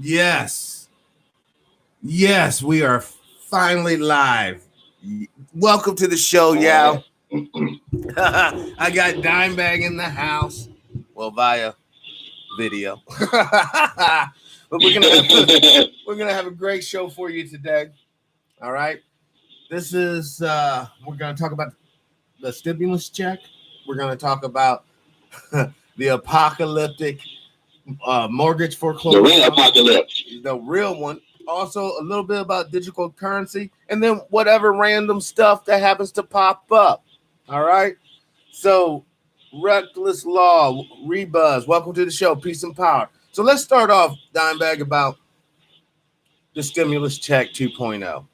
Yes. Yes, we are finally live. Welcome to the show, y'all. I got Dimebag in the house. Well, via video. But we're gonna have a great show for you today. All right. This is we're gonna talk about the stimulus check. We're gonna talk about the apocalyptic mortgage foreclosure. The real apocalypse. The real one. Also, a little bit about digital currency, and then whatever random stuff that happens to pop up. All right. So, Reckless Law, Rebuzz, welcome to the show. Peace and power. So, let's start off, Dimebag, about the stimulus check 2.0.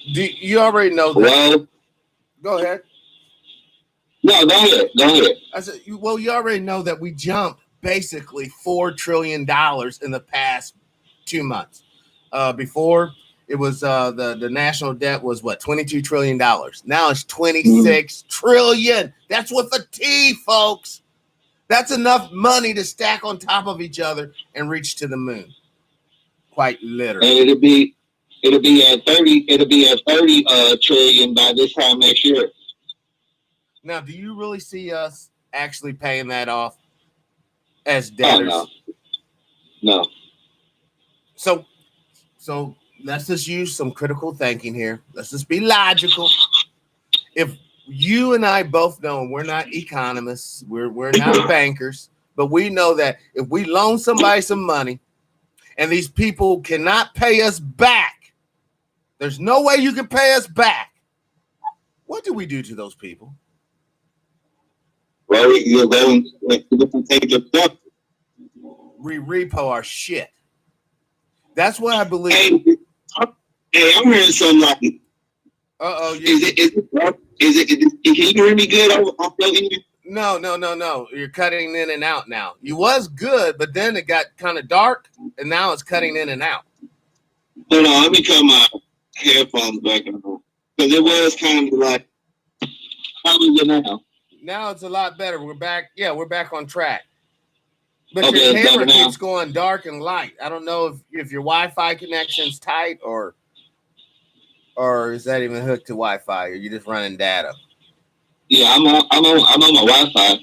You already know that? Well, go ahead. No, go ahead. Go ahead. I said, well, you already know that we jumped basically $4 trillion in the past 2 months. Before it was the national debt was what, $22 trillion. Now it's 26 trillion. That's with a T, folks. That's enough money to stack on top of each other and reach to the moon. Quite literally. And it'll be at 30. It'll be at 30 trillion by this time next year. Now, do you really see us actually paying that off as debtors? Oh, no. So let's just use some critical thinking here. Let's just be logical. If you and I both know we're not economists, we're not bankers, but we know that if we loan somebody some money and these people cannot pay us back, there's no way you can pay us back. What do we do to those people? Well, you're going to take your stuff. We repo our shit. That's what I believe. Hey, I'm hearing something like. Uh-oh. Is it? Can you hear me good? No. You're cutting in and out now. You was good, but then it got kind of dark, and now it's cutting in and out. Hold on, let me cut my headphones back on because it was kind of like. How is it now? Now it's a lot better. We're back. Yeah, we're back on track. But okay, your camera keeps going dark and light. I don't know if your Wi-Fi connection's tight or is that even hooked to Wi-Fi or you just running data? Yeah, I'm on my Wi-Fi.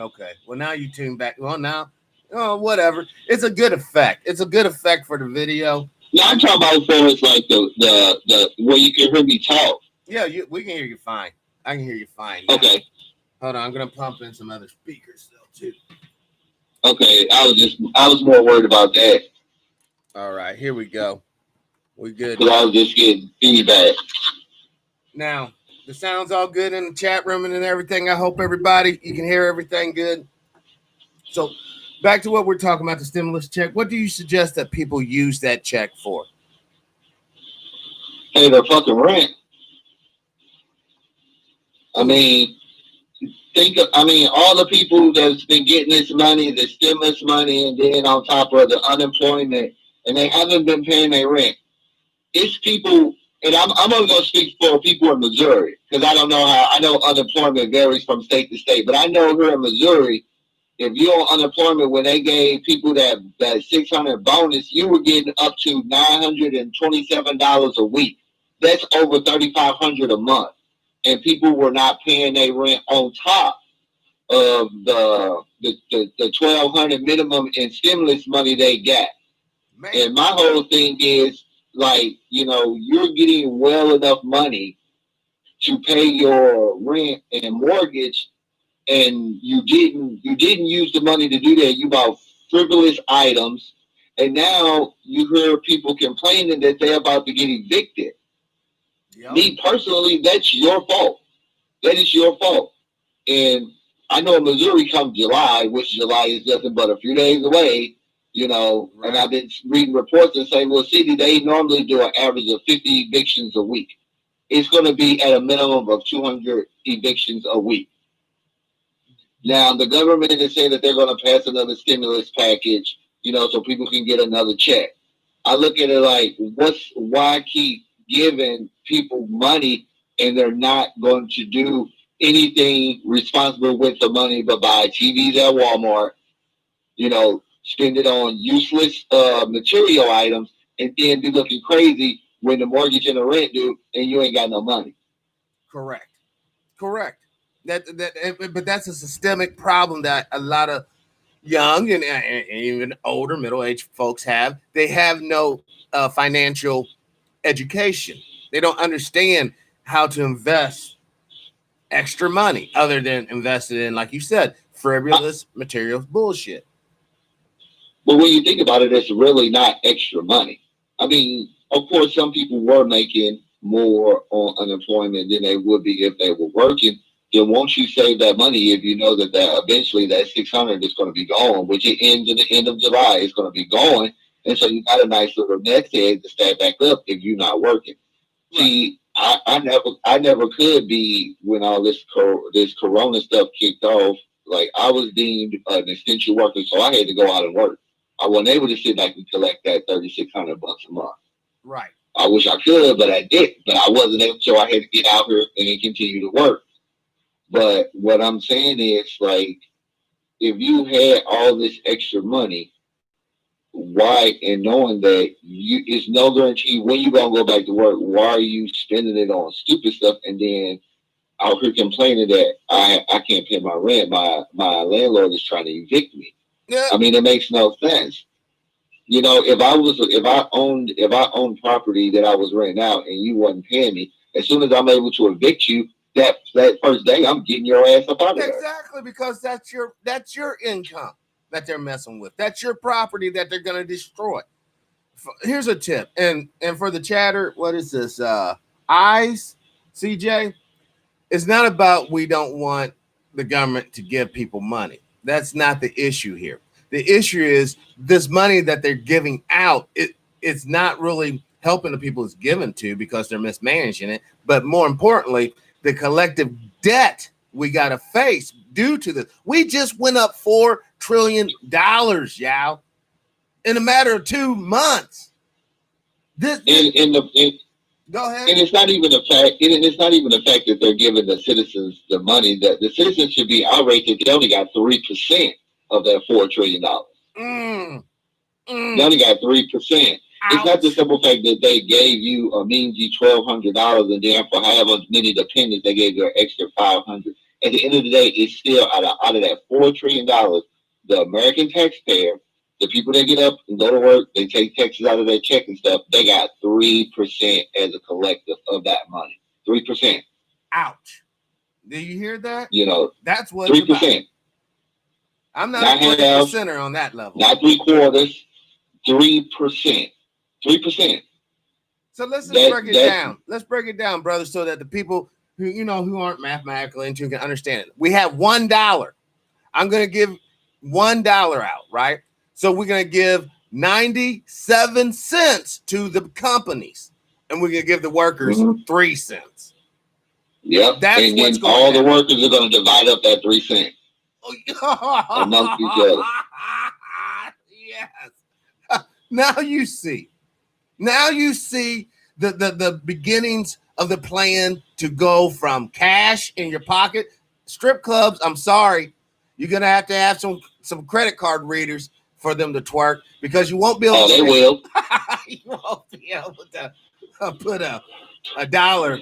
Okay. Well, now you tune back. Well, now, whatever. It's a good effect. It's a good effect for the video. Yeah, I'm talking about for it's like the where you can hear me talk. Yeah, we can hear you fine. I can hear you fine. Now. Okay. Hold on, I'm gonna pump in some other speakers though too. Okay, I was more worried about that. All right, here we go. We good. Because I was just getting feedback. Now, the sound's all good in the chat room and everything. I hope everybody, you can hear everything good. So, back to what we're talking about, the stimulus check. What do you suggest that people use that check for? Hey, their fucking rent. I mean, all the people that's been getting this money, the stimulus money, and then on top of the unemployment, and they haven't been paying their rent. It's people, and I'm only going to speak for people in Missouri, because I don't know I know unemployment varies from state to state, but I know here in Missouri, if you're on unemployment, when they gave people that $600 bonus, you were getting up to $927 a week. That's over $3,500 a month. And people were not paying their rent on top of the $1,200 minimum in stimulus money they got. Man. And my whole thing is like, you're getting well enough money to pay your rent and mortgage, and you didn't use the money to do that. You bought frivolous items, and now you hear people complaining that they're about to get evicted. Yep. Me personally, that's your fault. That is your fault. And I know in Missouri come July, which July is nothing but a few days away, right. And I've been reading reports in St. Louis City, they normally do an average of 50 evictions a week. It's going to be at a minimum of 200 evictions a week. Now, the government is saying that they're going to pass another stimulus package, so people can get another check. I look at it like, why keep giving people money and they're not going to do anything responsible with the money but buy TVs at Walmart, spend it on useless material items, and then be looking crazy when the mortgage and the rent due, and you ain't got no money. Correct. But that's a systemic problem that a lot of young and even older middle-aged folks have. They have no financial education. They don't understand how to invest extra money other than invested in, like you said, frivolous materials bullshit. But when you think about it, it's really not extra money. I mean, of course, some people were making more on unemployment than they would be if they were working. Then once you save that money, if you know that eventually that 600 is going to be gone, which it ends in the end of July, it's going to be gone, and so you got a nice little nest egg to start back up if you're not working. Right. See, I never could be when all this Corona stuff kicked off. Like I was deemed an essential worker, so I had to go out and work. I wasn't able to sit back and collect that $3,600 a month. Right. I wish I could, but I didn't. But I wasn't able, so I had to get out here and continue to work. But what I'm saying is, like, if you had all this extra money, why, and knowing that it's no guarantee when you gonna go back to work, why are you spending it on stupid stuff and then out here complaining that I can't pay my rent, my landlord is trying to evict me? Yeah. I mean, it makes no sense. You know, if I owned property that I was renting out and you wasn't paying me, as soon as I'm able to evict you, that first day I'm getting your ass up out of there. Exactly, because that's your income that they're messing with. That's your property that they're gonna destroy. Here's a tip, and for the chatter, what is this? Eyes, CJ? It's not about we don't want the government to give people money. That's not the issue here. The issue is this money that they're giving out, it's not really helping the people it's given to because they're mismanaging it. But more importantly, the collective debt we got to face due to this. We just went up $4 trillion, y'all, in a matter of 2 months. Go ahead. And it's not even the fact. It's not even the fact that they're giving the citizens the money. That the citizens should be outraged that they only got 3% of that $4 trillion. They only got 3%. It's not the simple fact that they gave you a measly $1,200 and then for however many dependents they gave you an extra $500. At the end of the day, it's still out of that $4 trillion. The American taxpayer, the people that get up and go to work, they take taxes out of their check and stuff. They got 3% as a collective of that money. 3%. Ouch! Do you hear that? You know, that's what 3%. I'm not a 3% on that level. Not 3/4. 3%. 3%. So let's break it down. Let's break it down, brother, so that the people who aren't mathematically into can understand it. We have $1. I'm going to give $1 out, right? So we're going to give 97 cents to the companies, and we're going to give the workers 3 cents. Yep. That's and then all the workers are going to divide up that 3 cents amongst each other. Yes. Now you see the beginnings of the plan to go from cash in your pocket. Strip clubs, I'm sorry, you're gonna have to have some credit card readers for them to twerk because you won't be able to. They will. You won't be able to put a dollar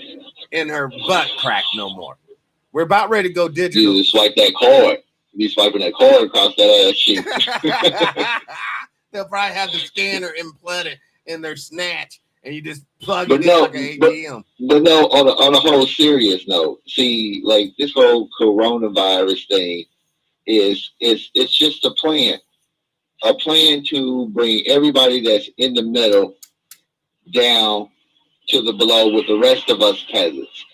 in her butt crack no more. We're about ready to go digital. You just swipe that card. You be swiping that card across that ass sheet. They'll probably have the scanner implanted in their snatch, and you just plug it in like an ATM. But no, on a whole serious note, see, like this whole coronavirus thing it's just a plan to bring everybody that's in the middle down to the below with the rest of us peasants.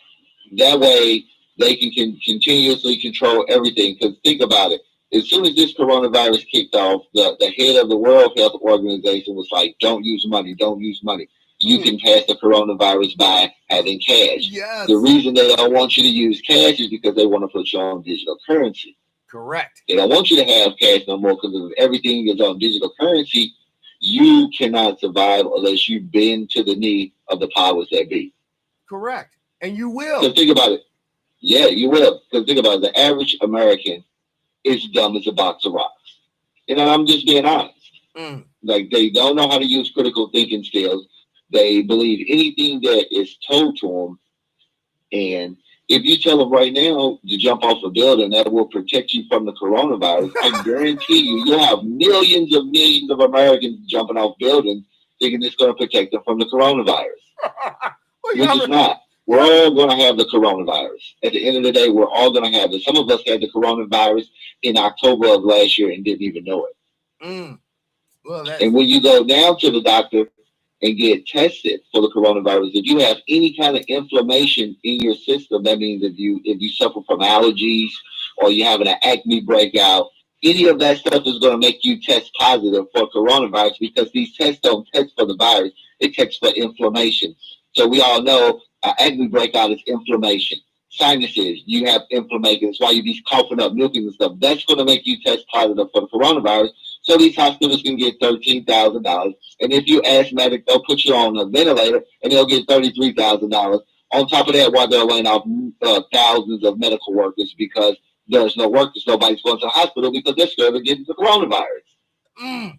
That way they can continuously control everything. Because think about it. As soon as this coronavirus kicked off, the head of the World Health Organization was like, don't use money, don't use money. You can pass the coronavirus by having cash. Yes. The reason they don't want you to use cash is because they want to put you on digital currency. Correct. They don't want you to have cash no more because if everything is on digital currency, you cannot survive unless you bend to the knee of the powers that be. Correct. And you will. Because think about it. Yeah, you will. Because think about it. The average American is dumb as a box of rocks. And I'm just being honest. Mm. Like, they don't know how to use critical thinking skills. They believe anything that is told to them. And if you tell them right now to jump off a building that will protect you from the coronavirus, I guarantee you'll have millions of Americans jumping off buildings thinking it's going to protect them from the coronavirus, Well, which is not. We're all going to have the coronavirus. At the end of the day, we're all going to have it. Some of us had the coronavirus in October of last year and didn't even know it. Mm. Well, and when you go down to the doctor and get tested for the coronavirus, if you have any kind of inflammation in your system, that means if you suffer from allergies or you're having an acne breakout, any of that stuff is going to make you test positive for coronavirus, because these tests don't test for the virus, it tests for inflammation. So we all know an acne breakout is inflammation. Sinuses, you have inflammation. That's why you be coughing up, milking and stuff. That's going to make you test positive for the coronavirus. So these hospitals can get $13,000. And if you're asthmatic, they'll put you on a ventilator and they'll get $33,000. On top of that, while they're laying off thousands of medical workers because there's no workers, nobody's going to the hospital because they're scared of getting the coronavirus.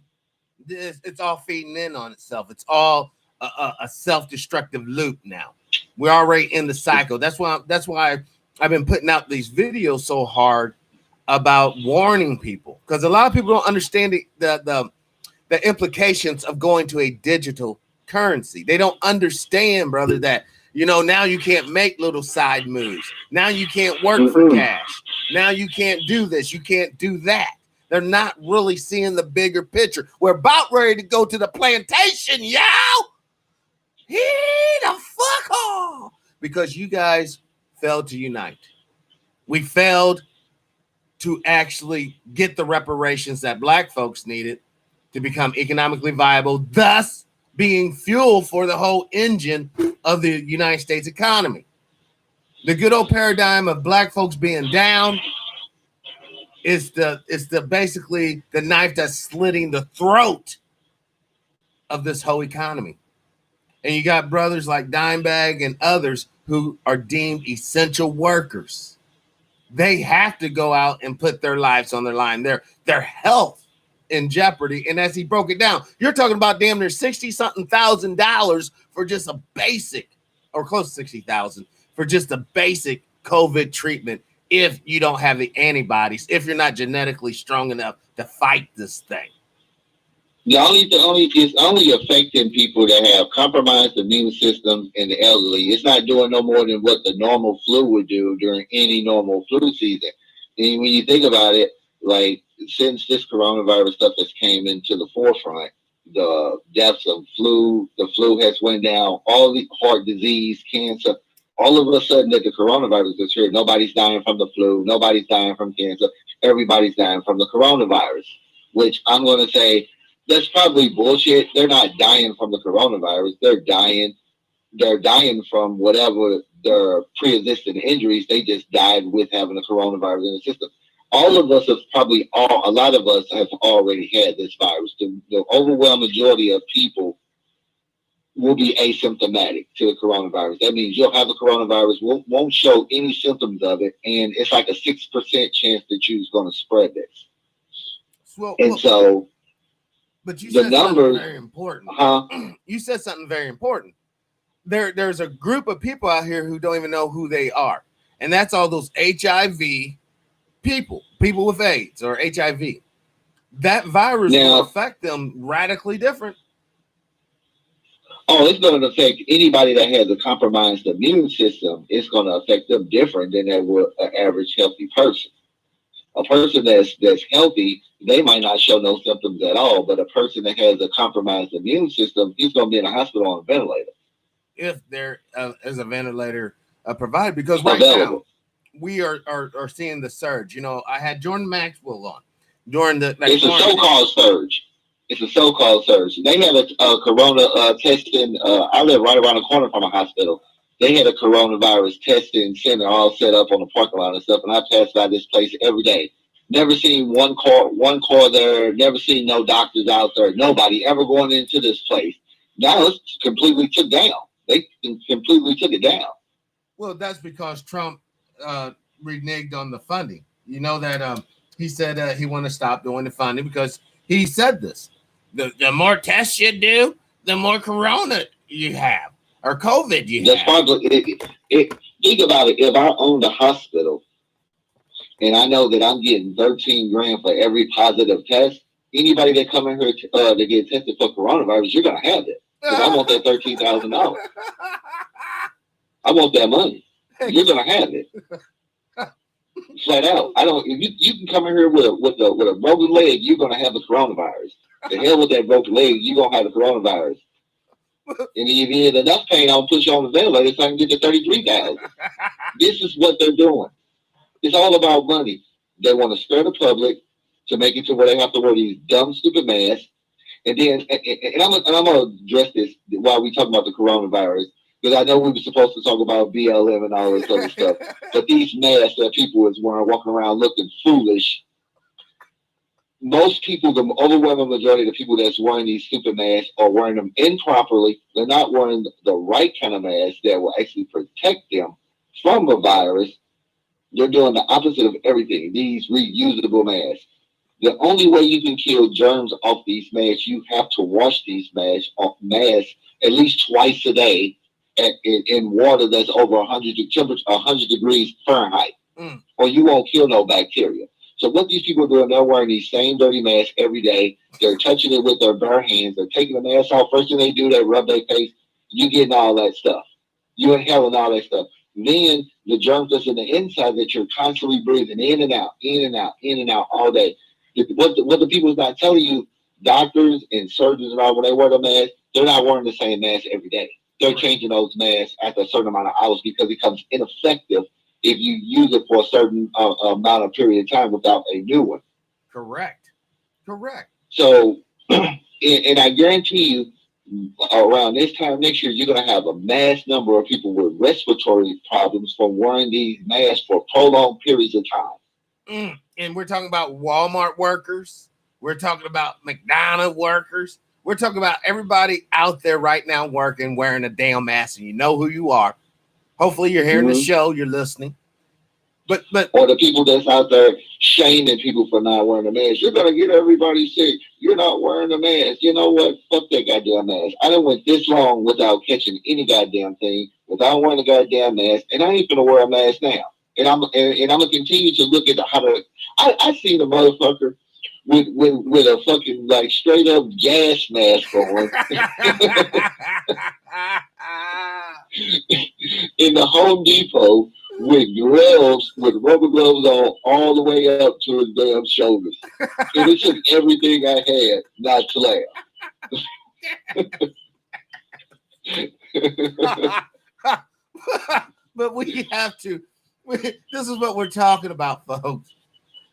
It's all feeding in on itself. It's all a self-destructive loop now. We're already in the cycle. That's why I've been putting out these videos so hard about warning people, because a lot of people don't understand the implications of going to a digital currency. They don't understand, brother, that now you can't make little side moves. Now you can't work for cash. Now you can't do this. You can't do that. They're not really seeing the bigger picture. We're about ready to go to the plantation, y'all. He the fuck off, because you guys failed to unite. We failed to actually get the reparations that black folks needed to become economically viable, thus being fuel for the whole engine of the United States economy. The good old paradigm of black folks being down is the basically the knife that's slitting the throat of this whole economy. And you got brothers like Dimebag and others who are deemed essential workers. They have to go out and put their lives on their line, their health in jeopardy. And as he broke it down, you're talking about damn near $60-something thousand for just a basic, or close to 60,000 for just a basic COVID treatment if you don't have the antibodies, if you're not genetically strong enough to fight this thing. It's only affecting people that have compromised immune systems and the elderly. It's not doing no more than what the normal flu would do during any normal flu season. And when you think about it, like, since this coronavirus stuff has came into the forefront, the deaths of the flu has went down, all the heart disease, cancer, all of a sudden that the coronavirus is here. Nobody's dying from the flu. Nobody's dying from cancer. Everybody's dying from the coronavirus, which I'm going to say, that's probably bullshit. They're not dying from the coronavirus. They're dying from whatever their pre-existing injuries. They just died with having the coronavirus in the system. All of us a lot of us have already had this virus. The overwhelming majority of people will be asymptomatic to the coronavirus. That means you'll have the coronavirus, won't show any symptoms of it, and it's like a 6% chance that you're going to spread this. But you said something very important. You said something very important. There's a group of people out here who don't even know who they are. And that's all those HIV people with AIDS or HIV. That virus will affect them radically different. Oh, it's going to affect anybody that has a compromised immune system. It's going to affect them different than an average healthy person. A person that's healthy, they might not show no symptoms at all, but a person that has a compromised immune system, he's going to be in a hospital on a ventilator. If there is a ventilator provided, because right now we are seeing the surge. I had Jordan Maxwell on during the. It's a so-called surge. It's a so-called surge. They had a corona testing. I live right around the corner from a hospital. They had a coronavirus testing center all set up on the parking lot and stuff, and I pass by this place every day. Never seen one car there. Never seen no doctors out there. Nobody ever going into this place. Now it's completely took down. They completely took it down. Well, that's because Trump reneged on the funding. You know that he said he want to stop doing the funding because he said this: the more tests you do, the more corona you have or COVID you That's have. probably think about it. If I owned a hospital and I know that I'm getting 13 grand for every positive test, anybody that come in here to get tested for coronavirus, you're gonna have it because I want that $13,000. I want that money. You're gonna have it. Flat out. I don't. If you can come in here with a broken leg, you're gonna have the coronavirus. The hell with that broken leg, you're gonna have the coronavirus. And if you had enough pain, I'll put you on the ventilator so I can get to 33,000. This is what they're doing. It's all about money. They want to scare the public to make it to where they have to wear these dumb, stupid masks. And then, and I'm gonna address this while we talk about the coronavirus, because I know we were supposed to talk about BLM and all this other stuff. But these masks that people is wearing, walking around looking foolish. Most people, the overwhelming majority of the people that's wearing these stupid masks are wearing them improperly. They're not wearing the right kind of mask that will actually protect them from the virus. They're doing the opposite of everything. These reusable masks. The only way you can kill germs off these masks, you have to wash these masks at least twice a day in water that's over 100 degrees Fahrenheit, or you won't kill no bacteria. So what these people are doing, they're wearing these same dirty masks every day. They're touching it with their bare hands. They're taking the mask off. First thing they do, they rub their face. You getting all that stuff. You inhaling all that stuff. Then the germs that's in the inside that you're constantly breathing in and out, in and out, in and out all day. What the people's not telling you, doctors and surgeons and all, when they wear the mask, they're not wearing the same mask every day. They're changing those masks after a certain amount of hours because it becomes ineffective if you use it for a certain amount of period of time without a new one. Correct. So, and I guarantee you, around this time next year, you're going to have a mass number of people with respiratory problems from wearing these masks for prolonged periods of time. And we're talking about Walmart workers. We're talking about McDonald's workers. We're talking about everybody out there right now working, wearing a damn mask, and you know who you are. Hopefully you're hearing the show, you're listening. But or the people that's out there shaming people for not wearing a mask. You're gonna get everybody sick. You're not wearing a mask. You know what? Fuck that goddamn mask. I done went this long without catching any goddamn thing, without wearing a goddamn mask, and I ain't gonna wear a mask now. And I'm gonna continue to look at how to. I seen a motherfucker with a fucking like straight up gas mask on in the Home Depot with gloves, with rubber gloves on all the way up to his damn shoulders. And it took everything I had not to laugh. But we have to. This is what we're talking about, folks.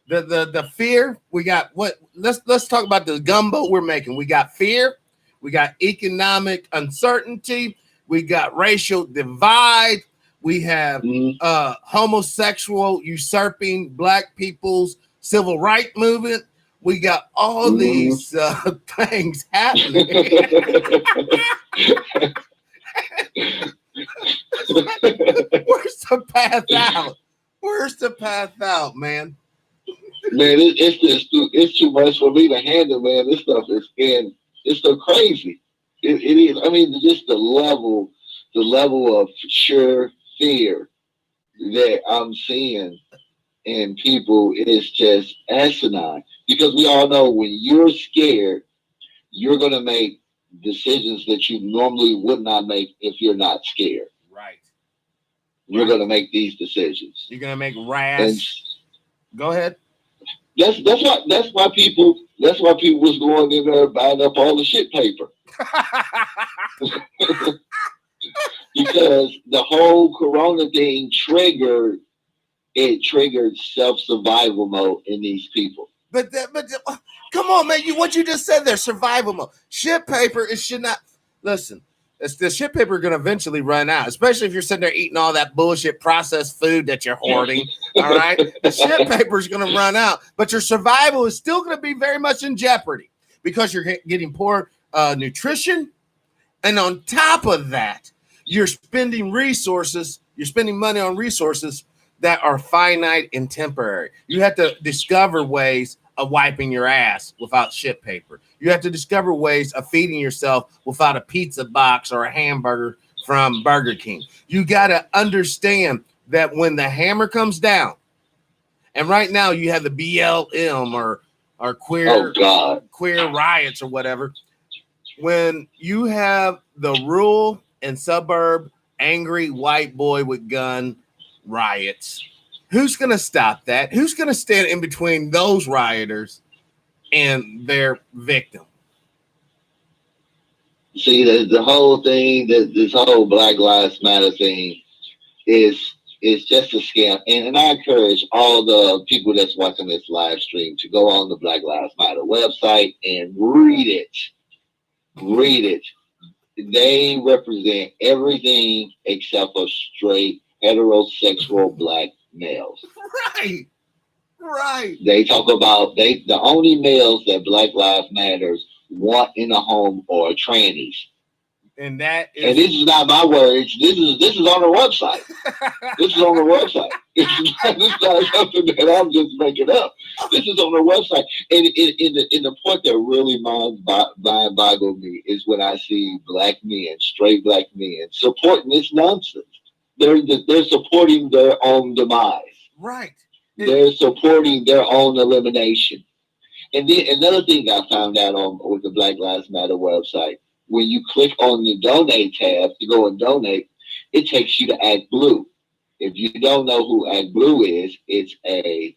The fear we got. Let's talk about the gumbo we're making. We got fear, we got economic uncertainty, we got racial divide, we have homosexual usurping black people's civil rights movement. We got all these things happening. Where's the path out? Where's the path out, man? Man, it's too much for me to handle, man. This stuff is scaring. It's so crazy. It is. I mean, just the level of sheer fear that I'm seeing in people is just asinine. Because we all know when you're scared, you're gonna make decisions that you normally would not make if you're not scared. Right. You're gonna make these decisions. You're gonna make rash. Go ahead. That's why people was going in there buying up all the shit paper. Because the whole corona thing triggered self-survival mode in these people. But come on, man! What you just said there, survival mode. Shit paper, it should not. Listen, the shit paper is going to eventually run out, especially if you're sitting there eating all that bullshit processed food that you're hoarding. All right, the shit paper is going to run out, but your survival is still going to be very much in jeopardy because you're getting poor nutrition, and on top of that, you're spending resources. You're spending money on resources that are finite and temporary. You have to discover ways of wiping your ass without shit paper. You have to discover ways of feeding yourself without a pizza box or a hamburger from Burger King. You got to understand that when the hammer comes down, and right now you have the BLM or queer riots or whatever. When you have the rural and suburb angry white boy with gun riots, who's going to stop that? Who's going to stand in between those rioters and their victim? See, the whole thing, this whole Black Lives Matter thing is just a scam. And I encourage all the people that's watching this live stream to go on the Black Lives Matter website and read it. Read it. They represent everything except for straight heterosexual black males. Right. They talk about the only males that Black Lives Matters want in a home are trannies. And this is not my words. This is on the website. This is on the website. This is not something that I'm just making up. This is on the website. And in the point that really mind boggles me is when I see black men, straight black men, supporting this nonsense. They're supporting their own demise. Right. They're supporting their own elimination. And then another thing I found out with the Black Lives Matter website, when you click on the donate tab to go and donate, it takes you to Act Blue. If you don't know who Act Blue is, it's a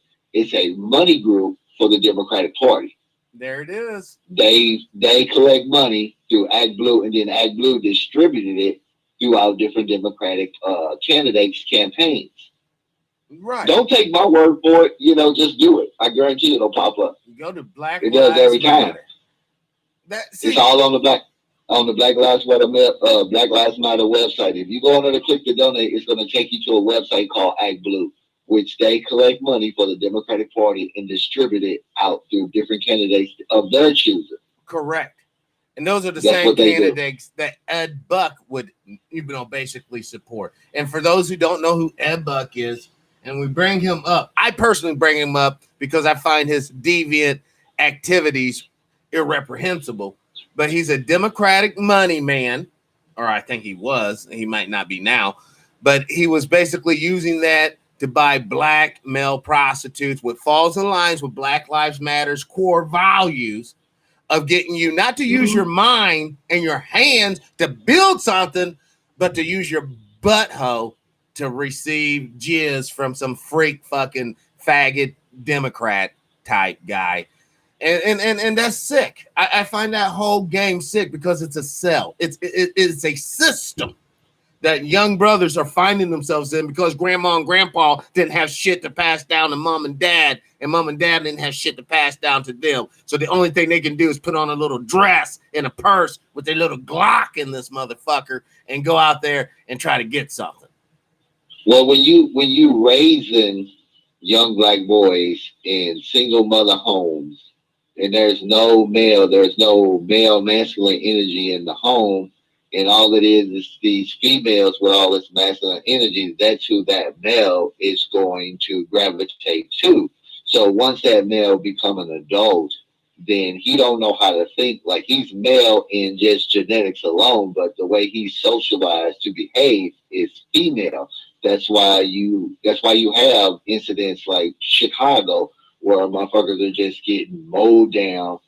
money group for the Democratic Party. There it is. They collect money through Act Blue, and then Act Blue distributed it throughout different Democratic candidates' campaigns. Right. Don't take my word for it. Just do it. I guarantee it'll pop up. You go to Black Lives Matter. It does every time. It's all on the Black Lives Matter website. If you go on there to click to donate, it's going to take you to a website called Act Blue, which they collect money for the Democratic Party and distribute it out through different candidates of their choosing. Correct. And those are the same candidates that Ed Buck would, basically support. And for those who don't know who Ed Buck is, and we bring him up, I personally bring him up because I find his deviant activities irreprehensible. But he's a Democratic money man, or I think he was. He might not be now. But he was basically using that to buy black male prostitutes, which falls in lines with Black Lives Matter's core values of getting you not to use your mind and your hands to build something, but to use your butthole to receive jizz from some freak fucking faggot Democrat type guy. And that's sick. I find that whole game sick because it's a cell. It's a system that young brothers are finding themselves in because grandma and grandpa didn't have shit to pass down to mom and dad didn't have shit to pass down to them. So the only thing they can do is put on a little dress and a purse with a little Glock in this motherfucker and go out there and try to get something. Well, when you raising young black boys in single mother homes, and there's no male masculine energy in the home, and all it is these females with all this masculine energy, that's who that male is going to gravitate to. So once that male become an adult, then he don't know how to think. Like, he's male in just genetics alone, but the way he's socialized to behave is female. That's why you have incidents like Chicago, where motherfuckers are just getting mowed down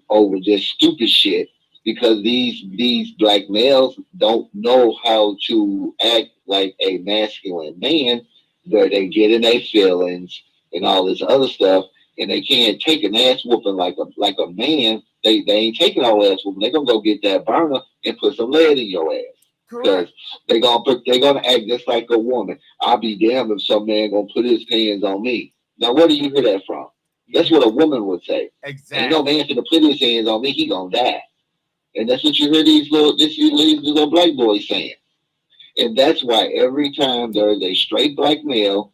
over just stupid shit because these black males don't know how to act like a masculine man, where they get in their feelings and all this other stuff, and they can't take an ass whooping like a man. They ain't taking no ass whooping. They're gonna go get that burner and put some lead in your ass. Because they're gonna act just like a woman. I'll be damned if some man gonna put his hands on me. Now, where do you hear that from? That's what a woman would say. Exactly. Ain't no man gonna put his hands on me. He gonna die. And that's what you hear these little black boys saying. And that's why every time there's a straight black male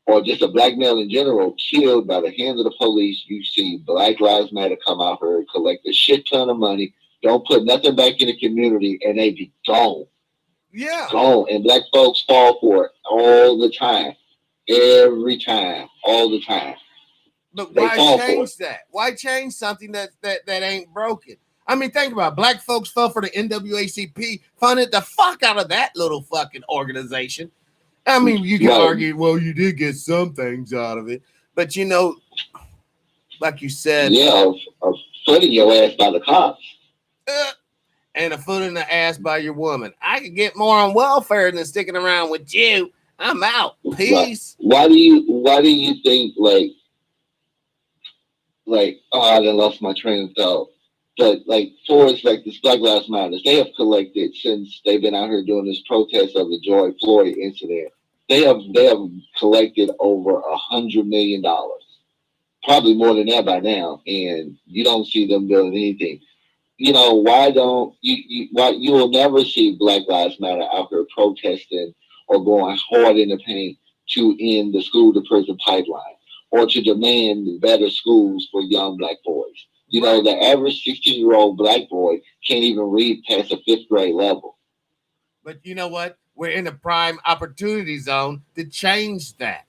or just a black male in general killed by the hands of the police, you see Black Lives Matter come out here, collect a shit ton of money, don't put nothing back in the community, and they be gone. Yeah. Gone. And black folks fall for it all the time. Every time. All the time. But They why fall for it. change that? Why change something that ain't broken? I mean, think about it. Black folks fell for the NAACP, funded the fuck out of that little fucking organization. I mean, you can argue, well, you did get some things out of it, but you know, like you said, yeah, a foot in your ass by the cops. And a foot in the ass by your woman. I could get more on welfare than sticking around with you. I'm out. Peace. Why do you think I done lost my train of thought? But like towards like this Black Lives Matter, they have collected since they've been out here doing this protest of the George Floyd incident. They have collected over $100 million, probably more than that by now, and you don't see them doing anything. Why don't why you will never see Black Lives Matter out here protesting or going hard in the paint to end the school to prison pipeline or to demand better schools for young black boys. The average 16-year-old black boy can't even read past a fifth grade level. But you know what? We're in a prime opportunity zone to change that.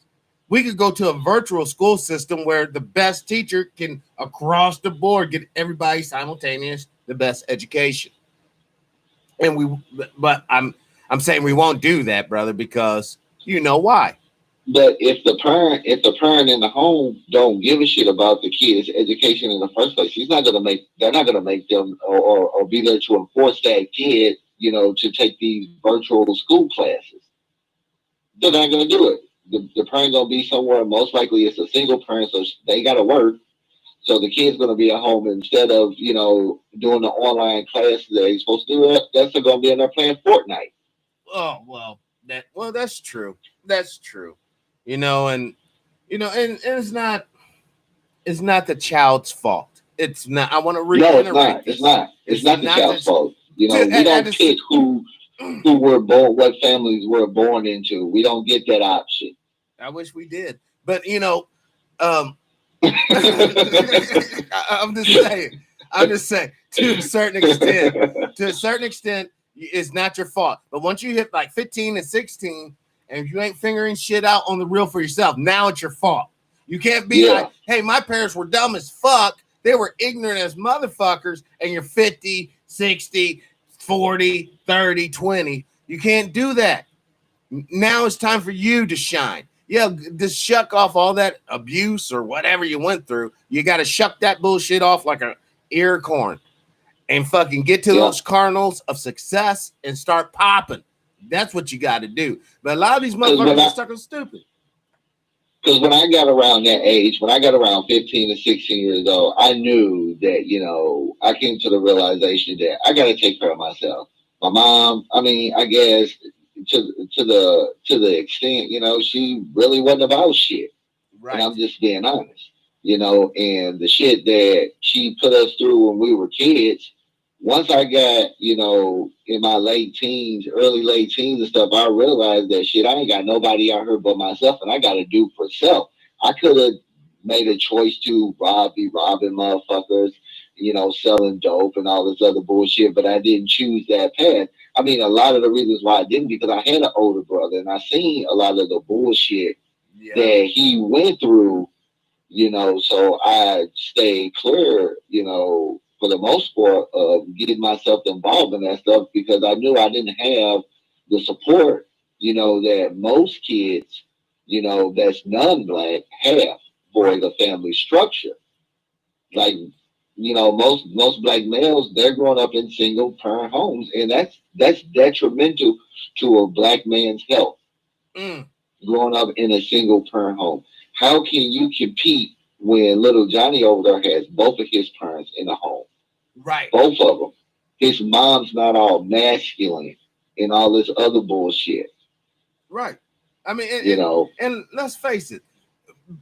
We could go to a virtual school system where the best teacher can across the board get everybody simultaneous the best education. But I'm saying we won't do that, brother, because you know why. But if the parent in the home don't give a shit about the kid's education in the first place, they're not gonna make them or be there to enforce that kid, to take these virtual school classes. They're not gonna do it. The parent gonna be somewhere. Most likely, it's a single parent, so they gotta work. So the kid's gonna be at home instead of doing the online classes that he's supposed to do. That's gonna be in there playing Fortnite. Oh that's true. That's true. And it's not the child's fault. It's not. I want to reiterate. No, it's not. It's not the child's fault. We don't pick who were born, what families we're born into. We don't get that option. I wish we did, but I'm just saying. To a certain extent, it's not your fault. But once you hit like 15 and 16, and if you ain't figuring shit out on the real for yourself, now it's your fault. You can't be like, hey, my parents were dumb as fuck. They were ignorant as motherfuckers, and you're 50, 60, 40, 30, 20. You can't do that. Now it's time for you to shine. Yeah, just shuck off all that abuse or whatever you went through. You got to shuck that bullshit off like an ear of corn and fucking get to those kernels of success and start popping. That's what you got to do. But a lot of these motherfuckers are stuck on stupid. Because when I got around that age, when I got around 15 to 16 years old, I knew that, I came to the realization that I got to take care of myself. My mom, I guess to the extent, she really wasn't about shit. Right. And I'm just being honest, and the shit that she put us through when we were kids. Once I got, in my late teens, early late teens and stuff, I realized that shit, I ain't got nobody out here but myself, and I got to do for self. I could have made a choice to be robbing motherfuckers, selling dope and all this other bullshit, but I didn't choose that path. A lot of the reasons why I didn't, because I had an older brother, and I seen a lot of the bullshit that he went through, so I stayed clear, for the most part, of getting myself involved in that stuff because I knew I didn't have the support, that most kids, that's non-black have for the family structure. Like, most black males, they're growing up in single parent homes, and that's detrimental to a black man's health. Growing up in a single parent home. How can you compete when little Johnny over there has both of his parents in the home? Right. Both of them. His mom's not all masculine and all this other bullshit. Right. And let's face it,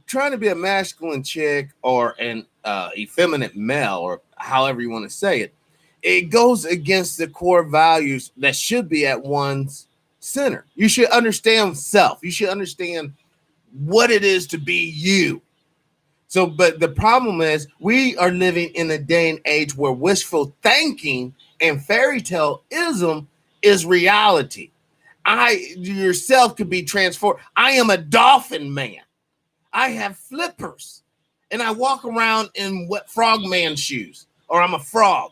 trying to be a masculine chick or an effeminate male, or however you want to say it, it goes against the core values that should be at one's center. You should understand self. You should understand what it is to be you. So, but the problem is we are living in a day and age where wishful thinking and fairy tale-ism is reality. yourself could be transformed. I am a dolphin man. I have flippers, and I walk around in what frogman shoes, or I'm a frog.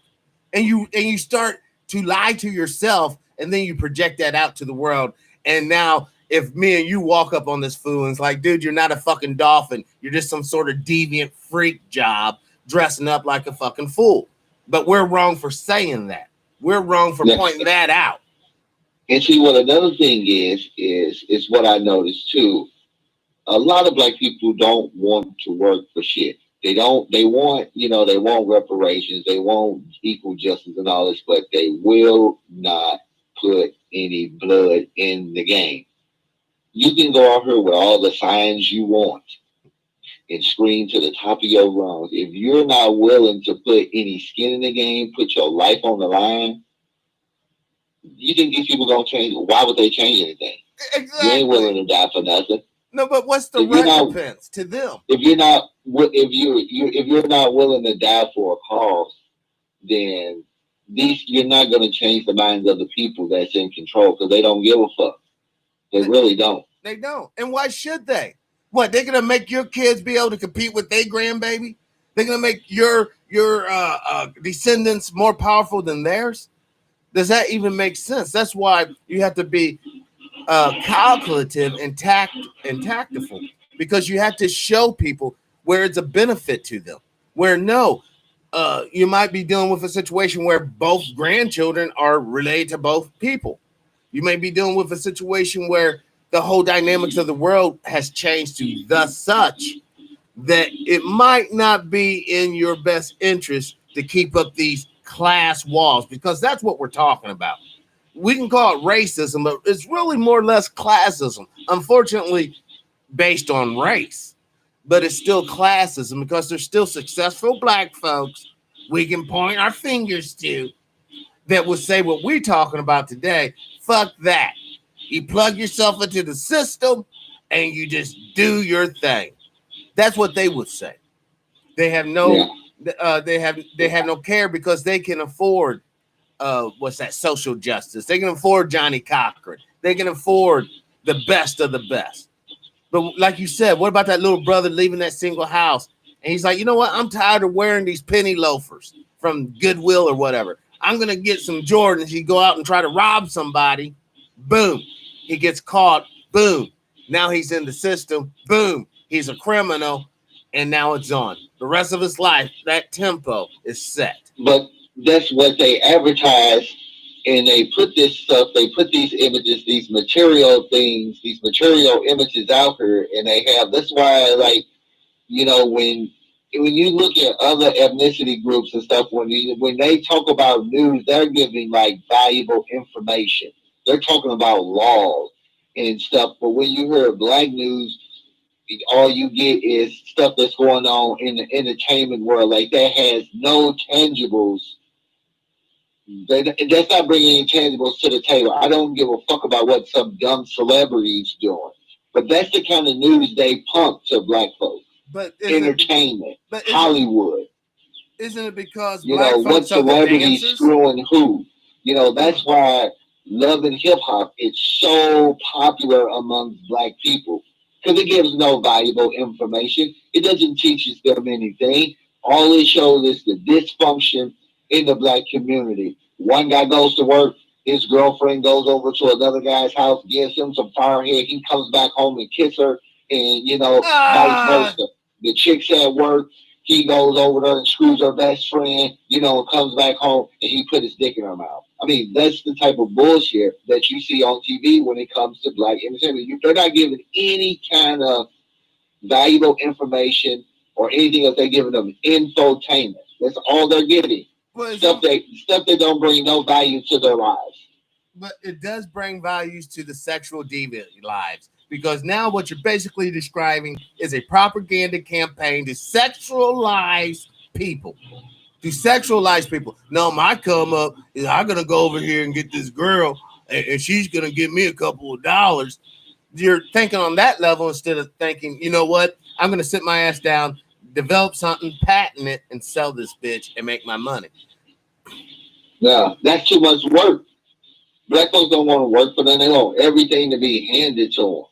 And you start to lie to yourself, and then you project that out to the world. And now, if me and you walk up on this fool and it's like, dude, you're not a fucking dolphin. You're just some sort of deviant freak job dressing up like a fucking fool. But we're wrong for saying that. We're wrong for pointing that out. And see, what another thing is what I noticed too. A lot of black people don't want to work for shit. They don't. They want, they want reparations. They want equal justice and all this, but they will not put any blood in the game. You can go out here with all the signs you want and scream to the top of your lungs. If you're not willing to put any skin in the game, put your life on the line, you think these people gonna change? Why would they change anything? Exactly. You ain't willing to die for nothing. No, but what's the recompense to them? If you're not willing to die for a cause, then you're not going to change the minds of the people that's in control, because they don't give a fuck. They really don't. They don't. And why should they? What, they're gonna make your kids be able to compete with their grandbaby? They're gonna make your descendants more powerful than theirs? Does that even make sense? That's why you have to be calculative and tactful, because you have to show people where it's a benefit to them. Where you might be dealing with a situation where both grandchildren are related to both people. You may be dealing with a situation where the whole dynamics of the world has changed to thus such that it might not be in your best interest to keep up these class walls, because that's what we're talking about. We can call it racism, but it's really more or less classism, unfortunately based on race. But it's still classism, because there's still successful black folks we can point our fingers to that would say what we're talking about today. Fuck that. You plug yourself into the system and you just do your thing. That's what they would say. They have no they have no care, because they can afford social justice. They can afford Johnny Cochran. They can afford the best of the best. But like you said, what about that little brother leaving that single house? And he's like, you know what? I'm tired of wearing these penny loafers from Goodwill or whatever. I'm going to get some Jordans. He go out and try to rob somebody. Boom. He gets caught. Boom. Now he's in the system. Boom. He's a criminal. And now it's on. The rest of his life, that tempo is set. But that's what they advertise, and they put this stuff, they put these images, these material things, these material images out here, and that's why, like, when you look at other ethnicity groups and stuff, when they talk about news, they're giving like valuable information. They're talking about laws and stuff. But when you hear black news, all you get is stuff that's going on in the entertainment world. Like, that has no tangibles. That's not bringing any tangibles to the table. I don't give a fuck about what some dumb celebrity's doing. But that's the kind of news they pump to black folks. But entertainment, Hollywood. Isn't it because black folks what celebrities screwing who? That's why Love and Hip Hop is so popular among black people, because it gives no valuable information. It doesn't teach them anything. All it shows is the dysfunction in the black community. One guy goes to work, his girlfriend goes over to another guy's house, gives him some firehead, he comes back home and kisses her, and vice versa. The chick's at work, he goes over there and screws her best friend, comes back home and he put his dick in her mouth. I mean, that's the type of bullshit that you see on TV when it comes to black entertainment. They're not giving any kind of valuable information or anything else. They're giving them infotainment. That's all they're getting. Stuff that don't bring no value to their lives. But it does bring values to the sexual deviant lives, because now what you're basically describing is a propaganda campaign to sexualize people. No, my come up is I'm gonna go over here and get this girl, and she's gonna give me a couple of dollars. You're thinking on that level instead of thinking, you know what? I'm gonna sit my ass down, develop something, patent it, and sell this bitch and make my money. No, that's too much work. Black folks don't want to work for them. They want everything to be handed to them.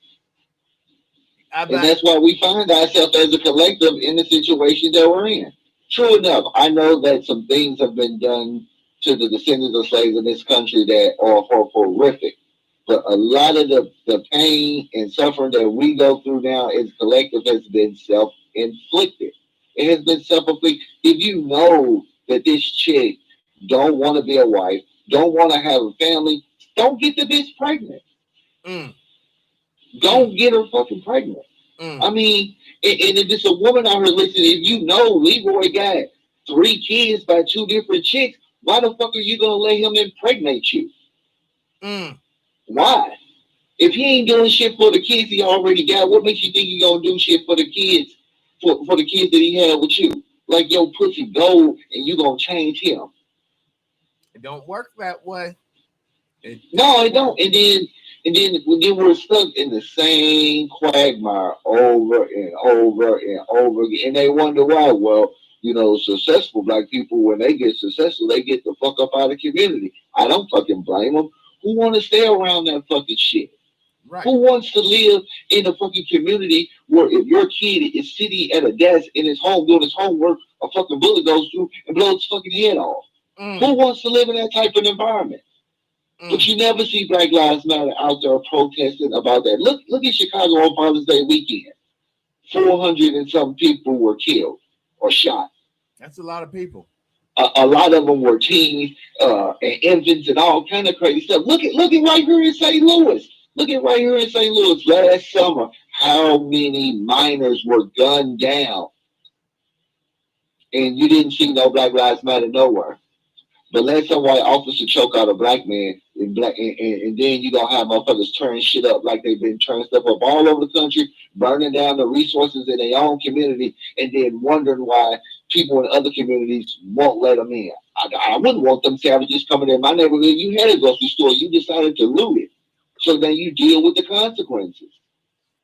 And that's why we find ourselves as a collective in the situation that we're in. True enough, I know that some things have been done to the descendants of slaves in this country that are horrific. But a lot of the pain and suffering that we go through now as collective has been self-inflicted. It has been self-inflicted. If you know that this chick don't want to be a wife, don't want to have a family, don't get the bitch pregnant. Don't get her fucking pregnant. I mean, and if it's a woman out here listening, if you know Leroy got 3 kids by 2 different chicks, why the fuck are you gonna let him impregnate you? Why? If he ain't doing shit for the kids he already got, what makes you think he gonna do shit for the kids, for the kids that he had with you? Like your pussy gold and you gonna change him. It don't work that way. It don't. And then we're stuck in the same quagmire over and over and over again. And they wonder why. Well, you know, successful black people, when they get successful, they get the fuck up out of the community. I don't fucking blame them. Who want to stay around that fucking shit? Right. Who wants to live in a fucking community where if your kid is sitting at a desk in his home doing his homework, a fucking bullet goes through and blows his fucking head off? Who wants to live in that type of environment? But you never see Black Lives Matter out there protesting about that. Look at Chicago on Father's Day weekend. 400 and some people were killed or shot. That's a lot of people. A lot of them were teens and infants and all kind of crazy stuff. Look at right here in St. Louis. Look at right here in St. Louis last summer. How many minors were gunned down? And you didn't see no Black Lives Matter nowhere. But let some white officer choke out a black man, and then you gonna have motherfuckers turn shit up like they've been turning stuff up all over the country, burning down the resources in their own community, and then wondering why people in other communities won't let them in. I wouldn't want them savages coming in my neighborhood. You had a grocery store, you decided to loot it, so then you deal with the consequences.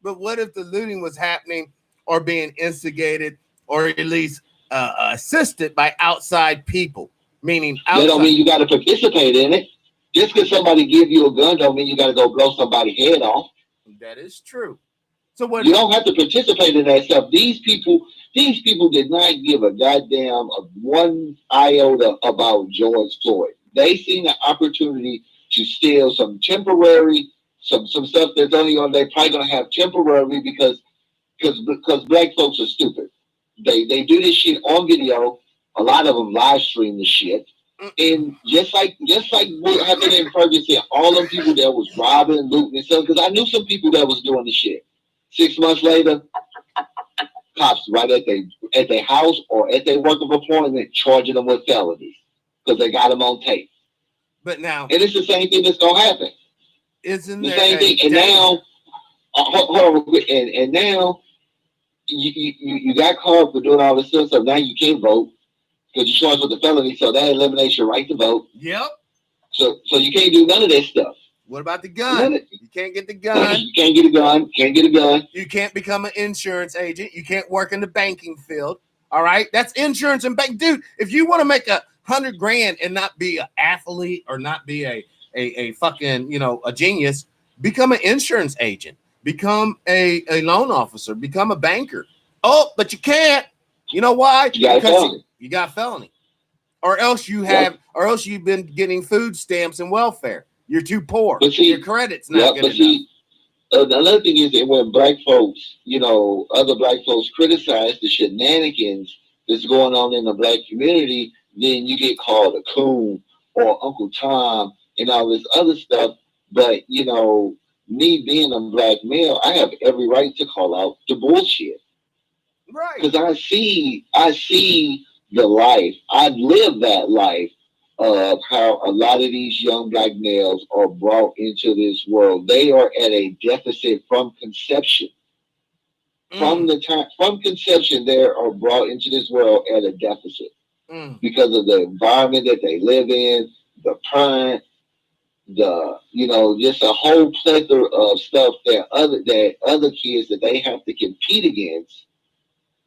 But what if the looting was happening or being instigated or at least assisted by outside people? Meaning outside. That don't mean you got to participate in it. Just because somebody give you a gun don't mean you got to go blow somebody's head off. That is true. So what? You don't have to participate in that stuff. These people did not give a goddamn one iota about George Floyd. They seen the opportunity to steal some temporary, some stuff that's only on. They probably gonna have temporarily because black folks are stupid. They do this shit on video. A lot of them live stream the shit. And just like what happened in Ferguson, all them people that was robbing, looting, and stuff, because I knew some people that was doing the shit. 6 months later, cops right at their house or at their work of appointment charging them with felonies because they got them on tape. But now, and it's the same thing that's gonna happen. Isn't the there same thing? And now, and now you got caught for doing all this stuff. So now you can't vote. Because you're charged with the felony, so that eliminates your right to vote. Yep. So you can't do none of that stuff. What about the gun? You can't get the gun. You can't get a gun. Can't get a gun. You can't become an insurance agent. You can't work in the banking field. All right, that's insurance and bank, dude. If you want to make $100,000 and not be an athlete or not be a fucking a genius, become an insurance agent. Become a loan officer. Become a banker. Oh, but you can't. You know why? Because you got felony, or else or else you've been getting food stamps and welfare. You're too poor. But see, your credit's not good enough. See, another thing is that when black folks, other black folks criticize the shenanigans that's going on in the black community, then you get called a coon or Uncle Tom and all this other stuff. But me being a black male, I have every right to call out the bullshit. Right. Because I see the life. I've lived that life of how a lot of these young black males are brought into this world. They are at a deficit from conception. From conception, they are brought into this world at a deficit because of the environment that they live in, the parent, just a whole plethora of stuff that other kids that they have to compete against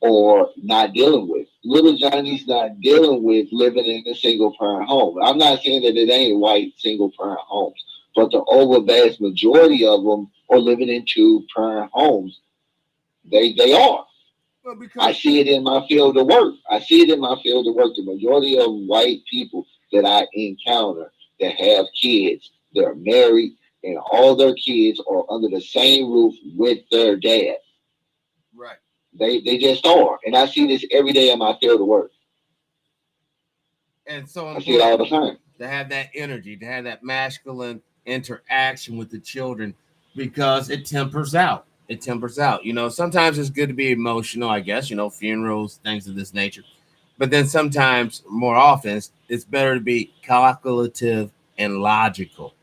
or not dealing with. Little Johnny's not dealing with living in a single parent home. I'm not saying that it ain't white single parent homes, but the over vast majority of them are living in two-parent homes. They are. Well, I because see it in my field of work. I see it in my field of work. The majority of white people that I encounter that have kids, they're married, and all their kids are under the same roof with their dad. right. They just are, and I see this every day in my field of work. And so I see it all the important time. to have that energy, to have that masculine interaction with the children because it tempers out. It tempers out. Sometimes it's good to be emotional, I guess, funerals, things of this nature. But then sometimes, more often, it's better to be calculative and logical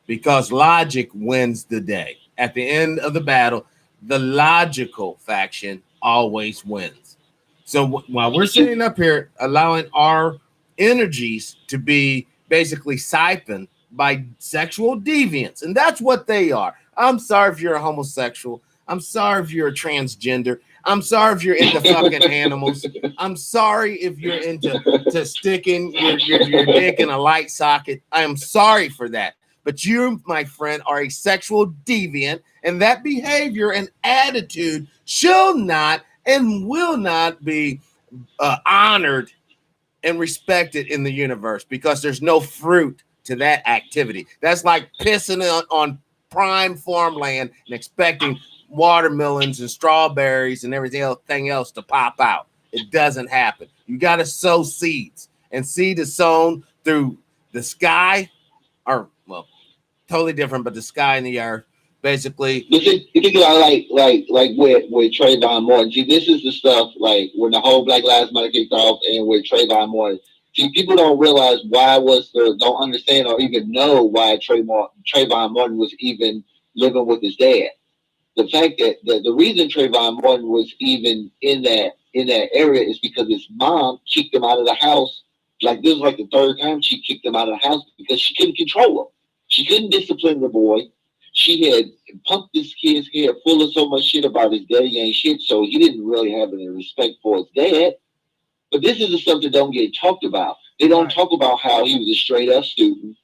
because logic wins the day. At the end of the battle, the logical faction always wins. So while we're sitting up here allowing our energies to be basically siphoned by sexual deviants, and that's what they are. I'm sorry if you're a homosexual. I'm sorry if you're a transgender. I'm sorry if you're into fucking animals. I'm sorry if you're into to sticking your dick in a light socket. I am sorry for that. But you, my friend, are a sexual deviant, and that behavior and attitude shall not and will not be honored and respected in the universe because there's no fruit to that activity. That's like pissing on prime farmland and expecting watermelons and strawberries and everything else to pop out. It doesn't happen. You got to sow seeds, and seed is sown through the sky, or well, totally different, but the sky and the earth, basically. You think about like with Trayvon Martin. See, this is the stuff like when the whole Black Lives Matter kicked off, and with Trayvon Martin. See, people don't realize don't understand or even know why Trayvon Martin was even living with his dad. The fact that the reason Trayvon Martin was even in that area is because his mom kicked him out of the house. Like this was like the third time she kicked him out of the house because she couldn't control him. She couldn't discipline the boy. She had pumped this kid's head full of so much shit about his daddy ain't shit, so he didn't really have any respect for his dad. But this is the stuff that don't get talked about. They don't talk about how he was a straight up student.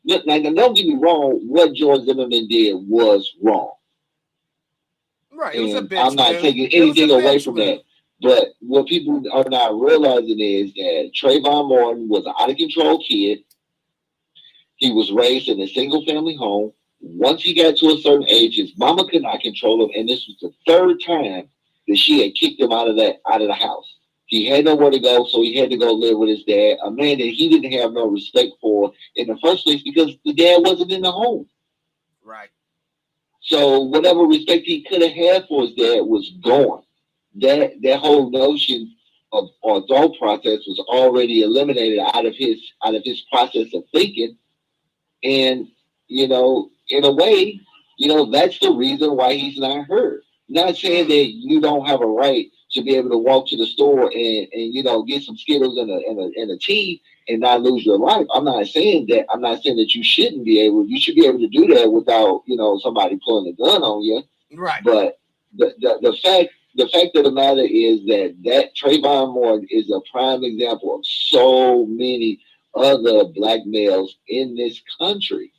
Look, now, don't get me wrong, what George Zimmerman did was wrong. Right. It was a And I'm bitch not move. taking It was a anything away bitch from move. that. But what people are not realizing is that Trayvon Martin was an out of control kid. He was raised in a single family home. Once he got to a certain age, his mama could not control him, and this was the third time that she had kicked him out of the house. He had nowhere to go, so he had to go live with his dad, a man that he didn't have no respect for in the first place because the dad wasn't in the home. Right. So whatever respect he could have had for his dad was gone. That whole notion of or thought process was already eliminated out of his process of thinking. And, in a way, that's the reason why he's not heard. Not saying that you don't have a right to be able to walk to the store and get some Skittles and a tea and not lose your life. I'm not saying that. I'm not saying that you shouldn't be able. You should be able to do that without, somebody pulling a gun on you. Right. But the fact of the matter is that Trayvon Martin is a prime example of so many other black males in this country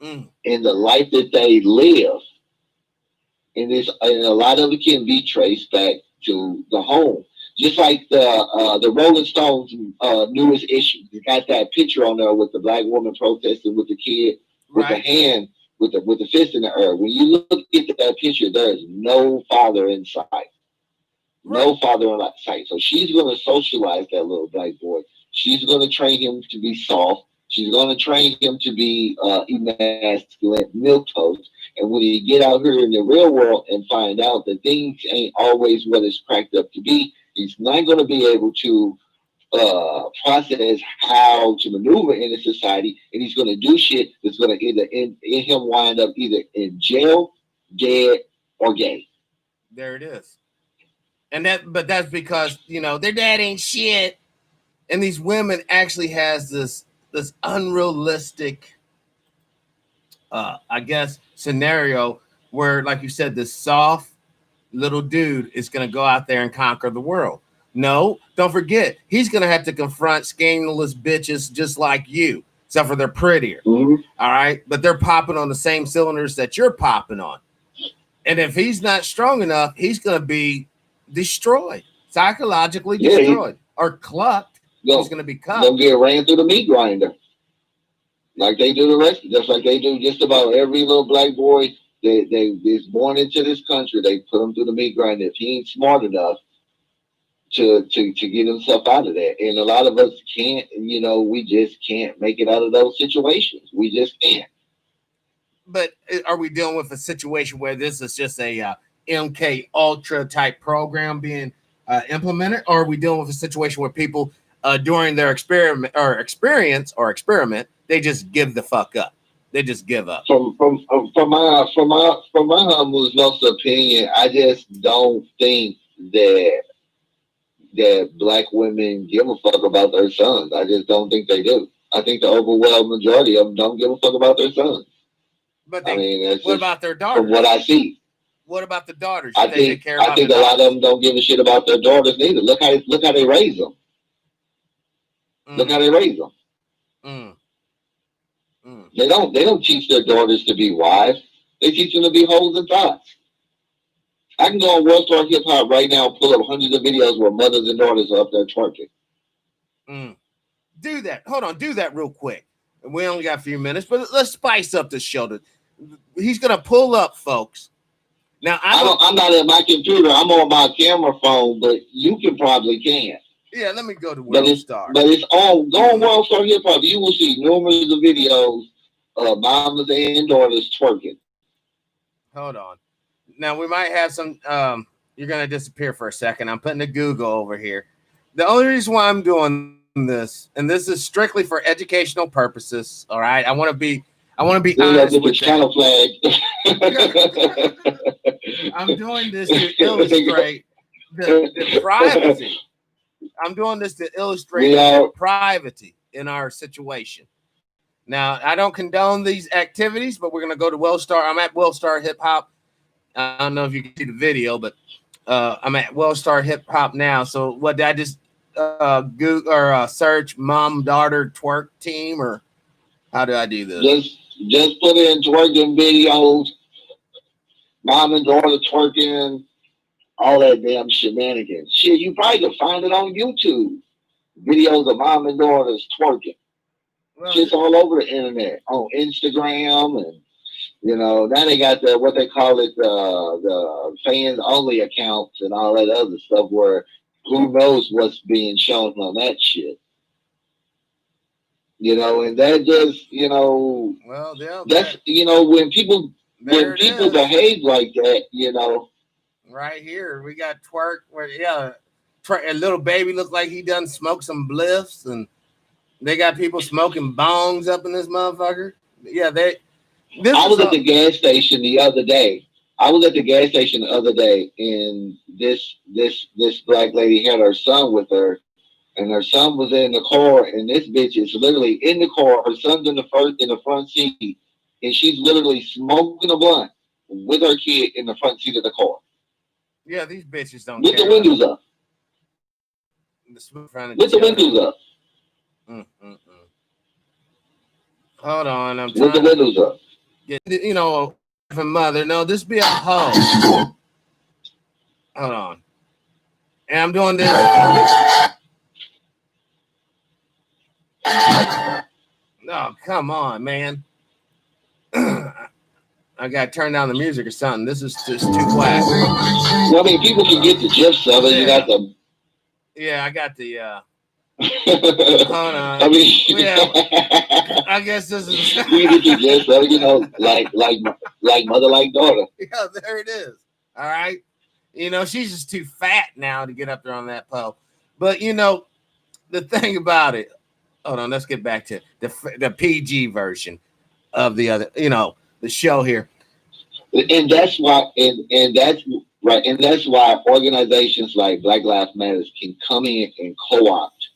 and the life that they live. And a lot of it can be traced back to the home. Just like the Rolling Stones newest issue, you got that picture on there with the black woman protesting with the kid with the hand with the fist in the air. When you look at that picture, there is no father in sight. No father in sight. So she's going to socialize that little black boy. She's going to train him to be soft. She's going to train him to be emasculate, milquetoast. And when he get out here in the real world and find out that things ain't always what it's cracked up to be, he's not going to be able to process how to maneuver in a society, and he's going to do shit that's going to either in him wind up either in jail, dead, or gay. There it is. But that's because their dad ain't shit, and these women actually has this unrealistic, I guess, scenario where, like you said, this soft little dude is going to go out there and conquer the world. No, don't forget, he's going to have to confront scandalous bitches just like you. except for they're prettier. All right, but they're popping on the same cylinders that you're popping on. And if he's not strong enough, he's going to be destroyed, psychologically destroyed, or clucked. He's going to be cut. They'll get ran through the meat grinder, like they do the rest. Just like they do just about every little black boy that is born into this country. They put him through the meat grinder if he ain't smart enough to get himself out of that. And a lot of us can't. We just can't make it out of those situations. We just can't. But are we dealing with a situation where this is just a MK Ultra type program being implemented, or are we dealing with a situation where people during their experiment, they just give the fuck up? They just give up. From my humblest opinion, I just don't think that black women give a fuck about their sons. I just don't think they do. I think the overwhelming majority of them don't give a fuck about their sons. But what about their daughters? From what I see. What about the daughters? I think a lot of them don't give a shit about their daughters neither. Look how they raise them. Look how they raise them. They don't teach their daughters to be wives. They teach them to be hoes and thoughts. I can go on World Star Hip Hop right now and pull up hundreds of videos where mothers and daughters are up there twerking. Do that. Hold on. Do that real quick. We only got a few minutes, but let's spice up this show. He's going to pull up, folks. Now, I'm not at my computer. I'm on my camera phone, but you can. Yeah, let me go to World Star. But it's on. Go on World Star Hip Hop. You will see numerous of videos of mamas and daughters twerking. Hold on. Now, we might have some. You're going to disappear for a second. I'm putting a Google over here. The only reason why I'm doing this, and this is strictly for educational purposes. All right, I want to be honest with channel flag. I'm doing this to illustrate the privacy. I'm doing this to illustrate the privacy in our situation. Now, I don't condone these activities, but we're going to go to Wellstar. I'm at Wellstar Hip Hop. I don't know if you can see the video, but I'm at Wellstar Hip Hop now. So what did I just Google or search mom daughter twerk team, or how do I do this? Just put in twerking videos, mom and daughter twerking, all that damn shenanigans. Shit, you probably can find it on YouTube. Videos of mom and daughters twerking. Well, shit's all over the internet, on Instagram, and now they got what they call it, the fans only accounts and all that other stuff where who knows what's being shown on that shit. And that just, well, yeah, that's, when people behave like that, right here we got twerk where a little baby looked like he done smoked some bliffs, and they got people smoking bongs up in this motherfucker. Yeah, I was at the gas station the other day. And this black lady had her son with her, and her son was in the car, and this bitch is literally in the car. Her son's in the front seat, and she's literally smoking a blunt with her kid in the front seat of the car. Yeah, these bitches don't with the windows up. With the windows up. Hold on, I'm with the windows up. Get, mother. No, this be a hoe. Hold on, and I'm doing this. No, come on, man. I got to turn down the music or something. This is just too quiet. Well, I mean, people can get the gist of it. Yeah. You got the. Yeah, I got the. Hold on. I mean, yeah. I guess this is. You get the gist of it, like mother, like daughter. Yeah, there it is. All right. She's just too fat now to get up there on that pole. But the thing about it. Hold on, let's get back to the PG version of the other, the show here. And that's why, and that's right, and that's why organizations like Black Lives Matter can come in and co-opt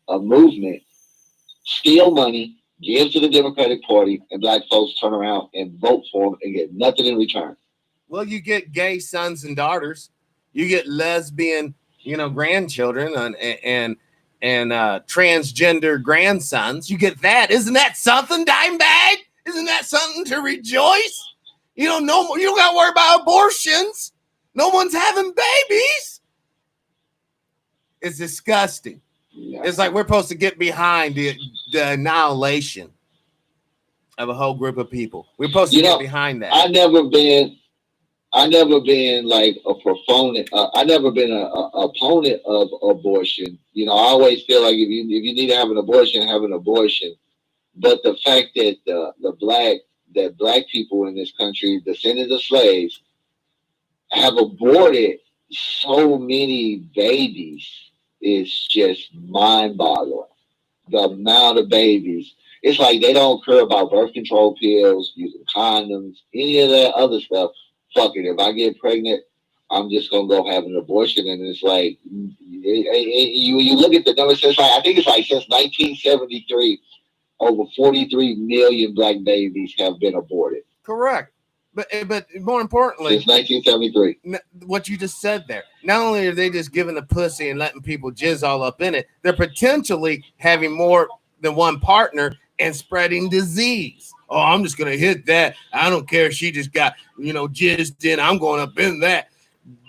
a movement, steal money, give to the Democratic Party, and black folks turn around and vote for them and get nothing in return. Well, you get gay sons and daughters, you get lesbian, grandchildren, and and transgender grandsons. You get that. Isn't that something, Dimebag? Isn't that something to rejoice? You don't know, you don't got to worry about abortions. No one's having babies. It's disgusting. Yeah. It's like we're supposed to get behind the annihilation of a whole group of people. We're supposed to get behind that. I never been like a proponent. I never been a opponent of abortion. You know, I always feel like if you need to have an abortion, have an abortion. But the fact that black people in this country, descendants of slaves, have aborted so many babies is just mind-boggling. The amount of babies. It's like they don't care about birth control pills, using condoms, any of that other stuff. Fuck it. If I get pregnant, I'm just gonna go have an abortion. And it's like you look at the numbers. It's like I think it's like since 1973, over 43 million black babies have been aborted. Correct. But more importantly, since 1973, what you just said there. Not only are they just giving the pussy and letting people jizz all up in it, they're potentially having more than one partner and spreading disease. Oh, I'm just gonna hit that. I don't care if she just got jizzed in. I'm going up in that.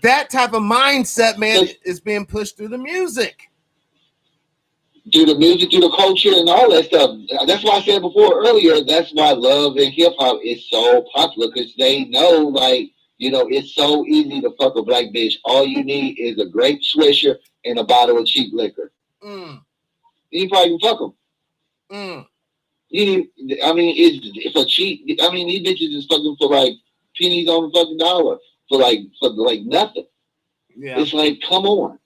That type of mindset, man, is being pushed through the music. Through the music, through the culture, and all that stuff. That's why I said before earlier, that's why love and hip hop is so popular, because they know, like, it's so easy to fuck a black bitch. All you need is a grape swisher and a bottle of cheap liquor. You probably can fuck them. It's a cheap. These bitches is fucking for like pennies on the fucking dollar for like nothing. Yeah. It's like, come on.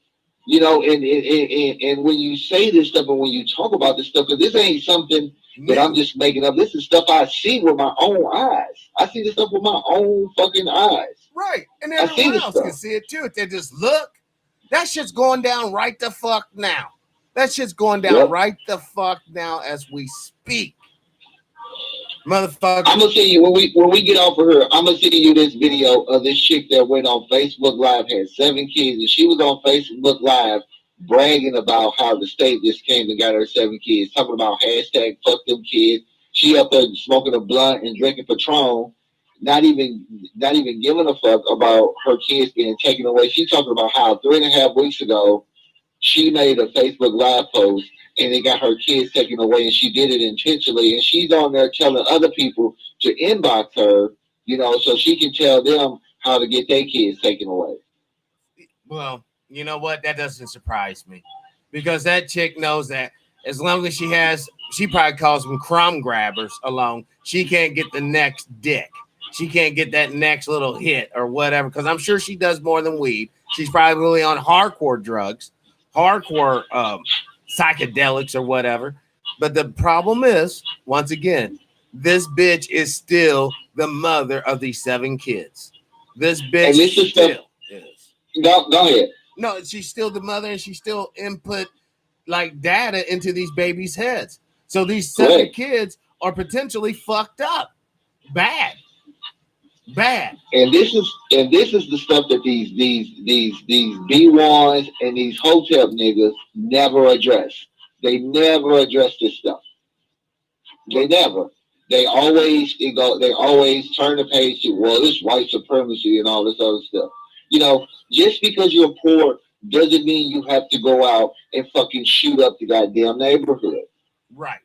And when you say this stuff and when you talk about this stuff, because this ain't something that I'm just making up. This is stuff I see with my own eyes. I see this stuff with my own fucking eyes. Right. And everyone else can see it too. If they just look, that shit's going down right the fuck now. That shit's going down right the fuck now as we speak. Motherfucker. I'm gonna see you when we get off of her. I'm gonna see you this video of this chick that went on Facebook Live, had 7 kids, and she was on Facebook Live bragging about how the state just came and got her 7 kids, talking about hashtag fuck them kids. She up there smoking a blunt and drinking Patron, not even giving a fuck about her kids being taken away. She talking about how 3.5 weeks ago she made a Facebook Live post and they got her kids taken away, and she did it intentionally. And she's on there telling other people to inbox her, so she can tell them how to get their kids taken away. Well, you know what? That doesn't surprise me, because that chick knows that as long as she probably calls them crumb grabbers along, she can't get the next dick. She can't get that next little hit or whatever, because I'm sure she does more than weed. She's probably on hardcore drugs, hardcore psychedelics or whatever. But the problem is, once again, this bitch is still the mother of these 7 kids. This bitch still is. Go ahead. No, she's still the mother, and she still input like data into these babies' heads. So these 7 kids are potentially fucked up, bad. And this is the stuff that these B1s and these hotel niggas never address. They never address this stuff. They never. They always turn the page to, well, this white supremacy and all this other stuff. Just because you're poor doesn't mean you have to go out and fucking shoot up the goddamn neighborhood. Right.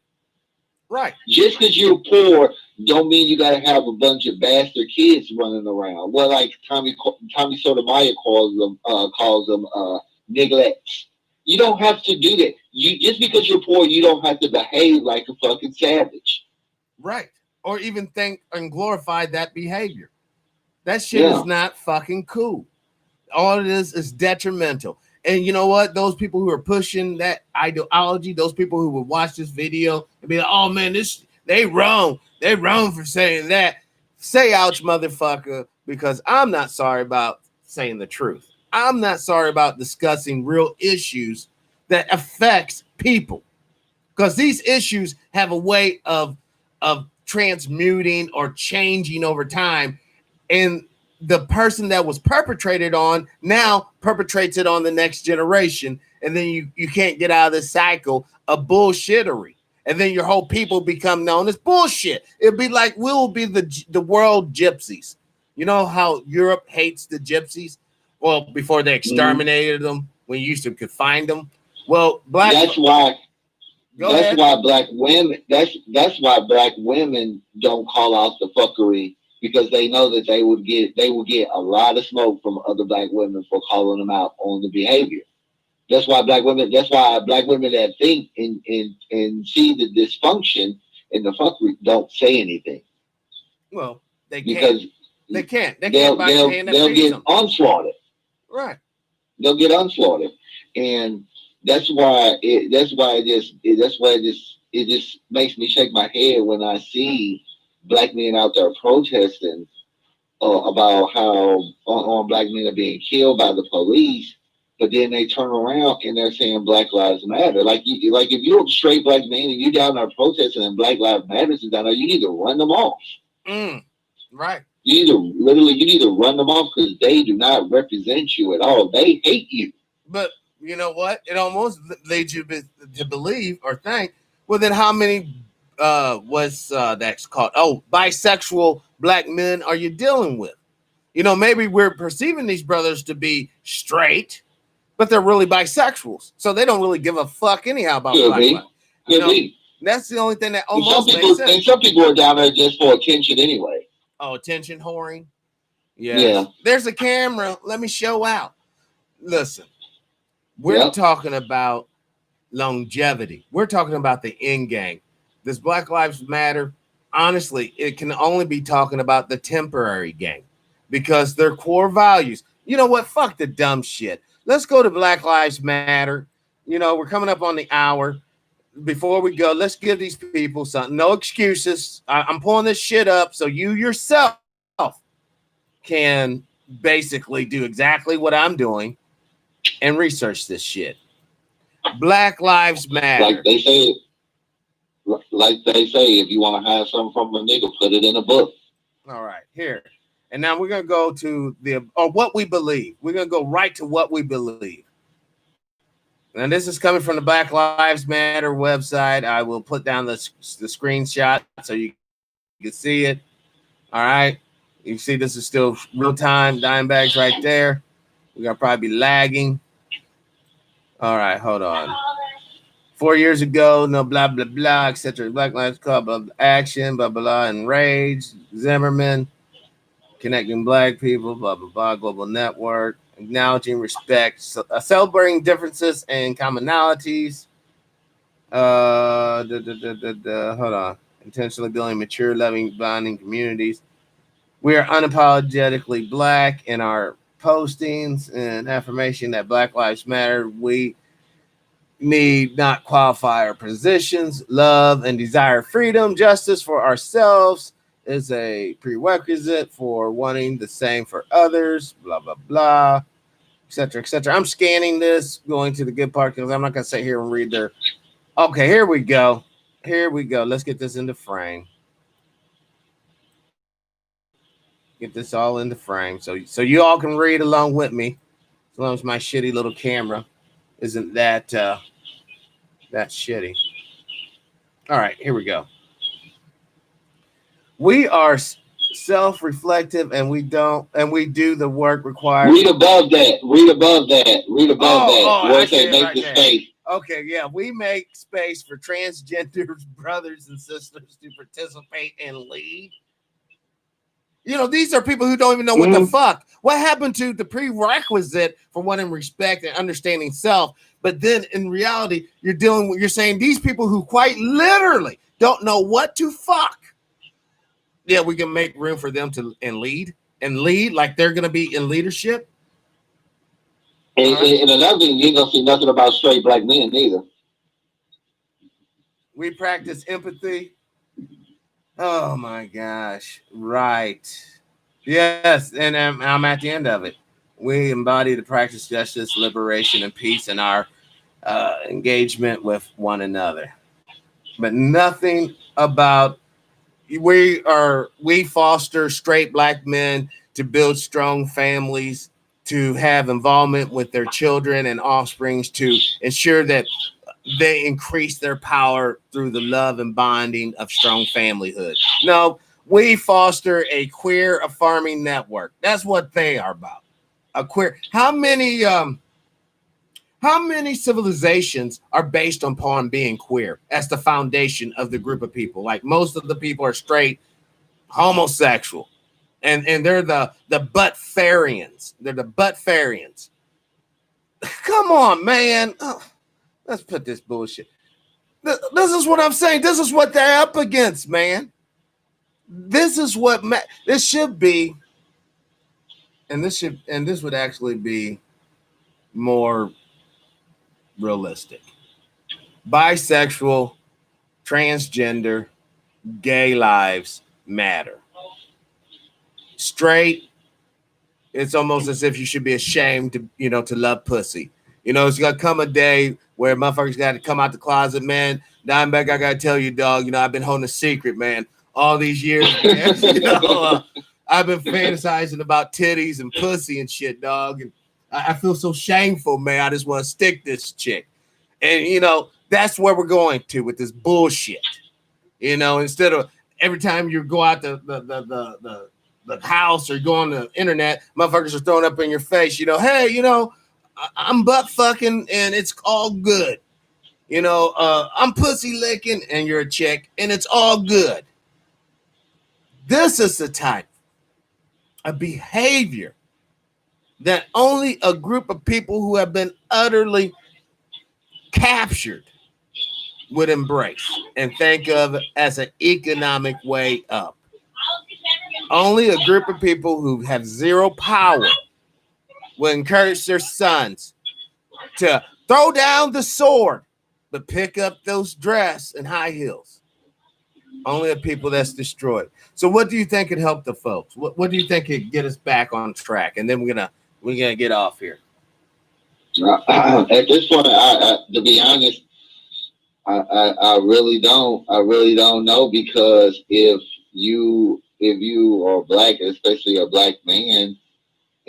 Just because you're poor don't mean you gotta have a bunch of bastard kids running around. Well, like Tommy Sotomayor calls them neglects. You don't have to do that. Just because you're poor, you don't have to behave like a fucking savage. Right. Or even think and glorify that behavior. That shit is not fucking cool. All it is detrimental. And you know what? Those people who are pushing that ideology, those people who would watch this video and be like, oh man, they wrong. They wrong for saying that. Say ouch, motherfucker, because I'm not sorry about saying the truth. I'm not sorry about discussing real issues that affects people. Because these issues have a way of transmuting or changing over time. And the person that was perpetrated on now perpetrates it on the next generation, and then you can't get out of this cycle of bullshittery. And then your whole people become known as bullshit. It'd be like we'll be the world gypsies. You know how Europe hates the gypsies? Well, before they exterminated them, when you used to could find them. Well, that's why Go ahead. That's why black women don't call out the fuckery, because they know that they would get a lot of smoke from other black women for calling them out on the behavior. That's why black women that think and see the dysfunction and the fuckery don't say anything. Well, they because can't. They can't. They'll get onslaughted. Right. They'll get onslaughted, and that's why it just makes me shake my head when I see black men out there protesting about how black men are being killed by the police, but then they turn around and they're saying Black Lives Matter. Like if you're a straight black man and you down there protesting and Black Lives Matter is down there, you need to run them off. Right. You need to run them off, because they do not represent you at all. They hate you. But you know what? It almost leads you to believe or think, well, then how many that's called? Oh, bisexual black men are you dealing with? You know, maybe we're perceiving these brothers to be straight, but they're really bisexuals. So they don't really give a fuck anyhow about black life. You know, that's the only thing that almost makes sense. And some people are down there just for attention anyway. Oh, attention whoring? Yes. Yeah. There's a camera. Let me show out. Listen, we're talking about longevity. We're talking about the end game. This Black Lives Matter, honestly, it can only be talking about the temporary game, because their core values. You know what? Fuck the dumb shit. Let's go to Black Lives Matter. You know, we're coming up on the hour. Before we go, let's give these people something. No excuses. I'm pulling this shit up so you yourself can basically do exactly what I'm doing and research this shit. Black Lives Matter. Like they say, if you want to hide something from a nigga, put it in a book. All right, here. And now we're going to go to what we believe. We're going to go right to what we believe. And this is coming from the Black Lives Matter website. I will put down the screenshot so you can see it. All right. You see this is still real time. Dimebag's right there. We're going to probably be lagging. All right. Hold on. 4 years ago, no blah, blah, blah, etc. Black Lives Club, blah, blah, action, blah, blah, blah, enraged. Zimmerman, connecting black people, blah, blah, blah, global network. Acknowledging respect, celebrating differences and commonalities. Hold on. Intentionally building mature, loving, bonding communities. We are unapologetically black in our postings and affirmation that Black Lives Matter. We need not qualify our positions. Love and desire freedom, justice for ourselves is a prerequisite for wanting the same for others, blah, blah, blah, etc., etc. I'm scanning this, going to the good part, because I'm not going to sit here and read their... Okay, here we go. Let's get this into frame. Get this all into frame so you all can read along with me, as long as my shitty little camera isn't that shitty. All right, here we go. We are self-reflective, and we do the work required. Read above that. Where it says make the space. Okay, yeah, we make space for transgender brothers and sisters to participate and lead. You know, these are people who don't even know what the fuck. What happened to the prerequisite for wanting respect and understanding self? But then in reality, you're saying these people who quite literally don't know what to fuck. Yeah, we can make room for them to lead like they're going to be in leadership. And another thing, you ain't going to see nothing about straight black men either. We practice empathy. Oh my gosh. Right. Yes. And I'm at the end of it. We embody the practice, justice, liberation, and peace in our engagement with one another. But nothing about we foster straight black men to build strong families, to have involvement with their children and offsprings to ensure that they increase their power through the love and bonding of strong familyhood. No, we foster a queer affirming network. That's what they are about. A queer. How many civilizations are based upon being queer as the foundation of the group of people? Like most of the people are straight, homosexual, and they're the butt-farians. They're the butt-farians. Come on, man. Oh, let's put this bullshit. This is what I'm saying. This is what they're up against, man. This is what this should be, and this would actually be more realistic. Bisexual, transgender, gay lives matter. Straight, it's almost as if you should be ashamed to love pussy. It's gonna come a day where motherfuckers got to come out the closet, man. Dimebag, I gotta tell you, dog. I've been holding a secret, man, all these years, man. I've been fantasizing about titties and pussy and shit, dog. And I feel so shameful, man. I just want to stick this chick. And that's where we're going to with this bullshit. Instead of every time you go out the house or go on the internet, motherfuckers are throwing up in your face, hey, I'm butt fucking and it's all good. I'm pussy licking and you're a chick and it's all good. This is the type of behavior that only a group of people who have been utterly captured would embrace and think of as an economic way up. Only a group of people who have zero power will encourage their sons to throw down the sword but pick up those dress and high heels. Only the people that's destroyed. So what do you think could help the folks? What do you think could get us back on track? And then we're gonna get off here. At this point, to be honest, I really don't know, because if you are black, especially a black man,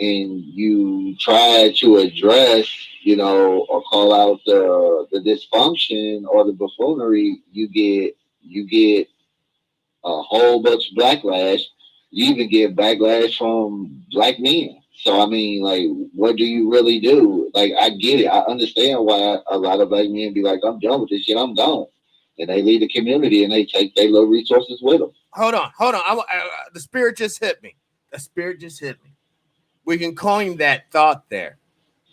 and you try to address, or call out the dysfunction or the buffoonery, you get a whole bunch of backlash. You even get backlash from black men. So I mean, like, what do you really do? Like, I get it. I understand why a lot of black men be like, "I'm done with this shit. I'm gone," and they leave the community and they take their little resources with them. Hold on. The spirit just hit me. We can coin that thought there.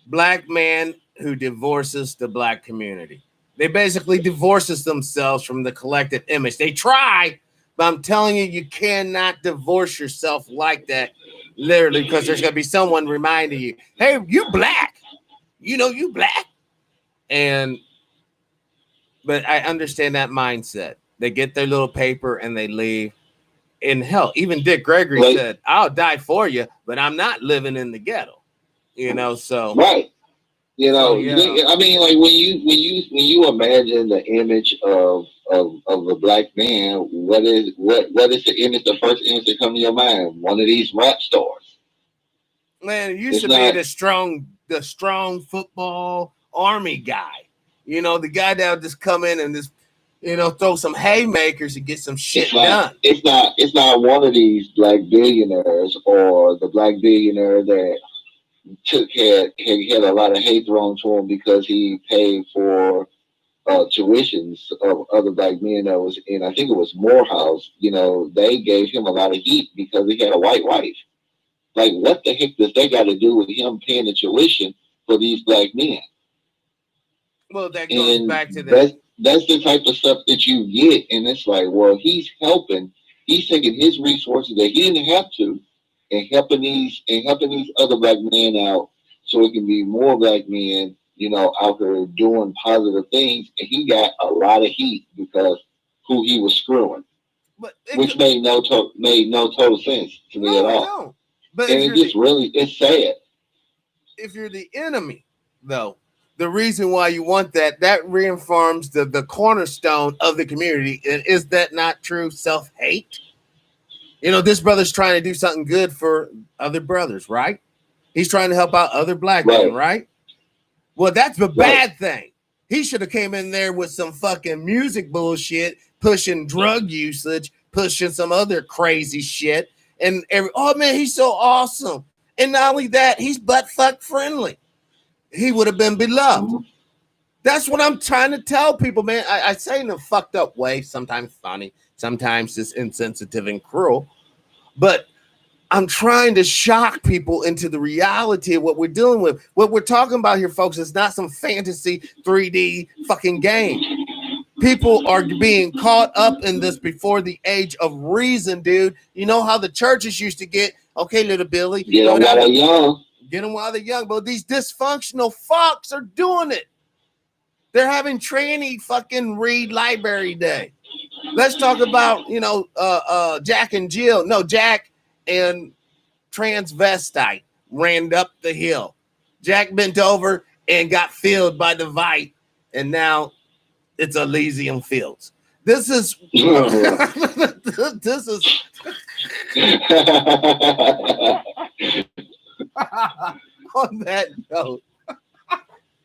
Black man who divorces the black community. They basically divorces themselves from the collective image. They try, but I'm telling you, you cannot divorce yourself like that, literally, because there's going to be someone reminding you, hey, you black. You black. But I understand that mindset. They get their little paper and they leave. In hell, even Dick Gregory said, I'll die for you, but I'm not living in the ghetto. So right. I mean, like, when you imagine the image of a black man, what is the image? The first image that comes to your mind? One of these rap stars. Man, it used to be the strong football army guy. The guy that would just come in and just throw some haymakers and get some shit done. It's not one of these black billionaires or the black billionaire that had a lot of hate thrown to him because he paid for tuitions of other black men that was in, I think it was Morehouse. They gave him a lot of heat because he had a white wife. Like, what the heck does that got to do with him paying the tuition for these black men? Well, that goes back to that. That's the type of stuff that you get, and it's like, well, he's helping. He's taking his resources that he didn't have to, and helping these other black men out, so it can be more black men, out here doing positive things. And he got a lot of heat because who he was screwing, which made no total sense to me at all. No. But and it's sad. If you're the enemy, though, the reason why you want that reaffirms the cornerstone of the community. And is that not true? Self-hate. This brother's trying to do something good for other brothers, right? He's trying to help out other black men, right? Well, that's the bad thing. He should have came in there with some fucking music bullshit, pushing drug usage, pushing some other crazy shit. And oh man, he's so awesome. And not only that, he's butt fuck friendly. He would have been beloved. That's what I'm trying to tell people, man. I say in a fucked up way, sometimes funny, sometimes just insensitive and cruel. But I'm trying to shock people into the reality of what we're dealing with. What we're talking about here, folks, is not some fantasy 3D fucking game. People are being caught up in this before the age of reason, dude. You know how the churches used to get, okay, little Billy. Get them while they're young. Get them while they're young. But these dysfunctional fucks are doing it. They're having tranny fucking read library day. Let's talk about, Jack and Jill. No, Jack and transvestite ran up the hill. Jack bent over and got filled by the vite, and now it's Elysium Fields. This is this is on that note.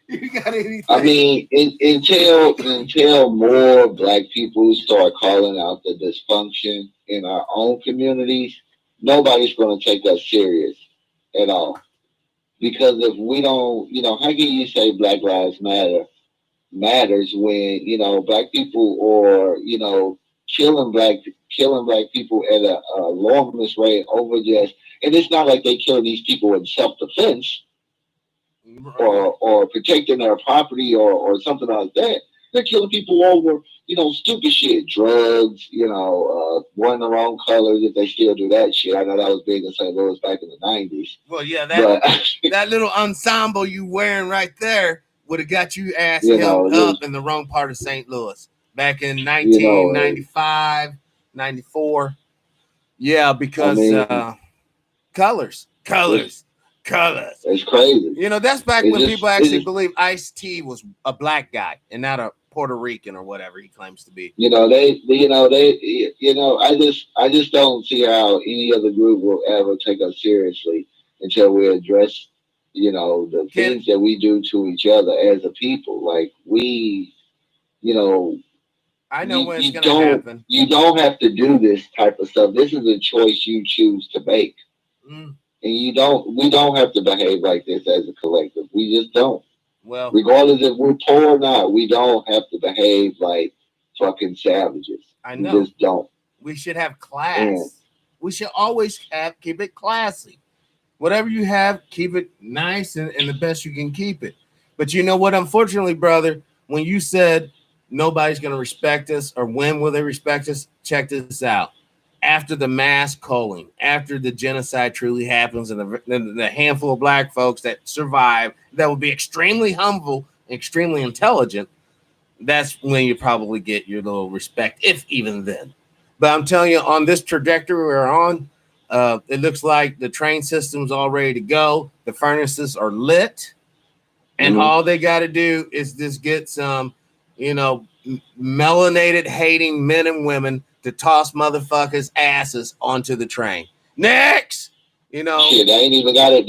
You got anything? I mean, until more black people start calling out the dysfunction in our own communities, nobody's going to take us serious at all. Because if we don't, how can you say Black Lives matters when black people or killing black people at a alarmist rate over just, and it's not like they kill these people in self-defense. Or protecting their property or something like that. They're killing people over, stupid shit, drugs, wearing the wrong colors if they still do that shit. I know that was big in St. Louis back in the 90s. Well, yeah, that little ensemble you wearing right there would have got you ass held up in the wrong part of St. Louis back in 1995, 94. Yeah, because colors. It's crazy. That's back when people actually believe Ice-T was a black guy and not a Puerto Rican or whatever he claims to be. I just don't see how any other group will ever take us seriously until we address, the things that we do to each other as a people. Like we, I know when it's going to happen. You don't have to do this type of stuff. This is a choice you choose to make. And we don't have to behave like this as a collective. We just don't. Well, regardless if we're poor or not, we don't have to behave like fucking savages. I know. We just don't. We should have class. We should always keep it classy. Whatever you have, keep it nice and the best you can keep it. But you know what? Unfortunately, brother, when you said nobody's going to respect us or when will they respect us, check this out. After the mass culling, after the genocide truly happens, and the handful of black folks that survive, that will be extremely humble, extremely intelligent, that's when you probably get your little respect, if even then. But I'm telling you, on this trajectory we're on, it looks like the train system's all ready to go. The furnaces are lit, and all they got to do is just get some, melanated hating men and women to toss motherfuckers' asses onto the train. Next, Shit, they ain't even got to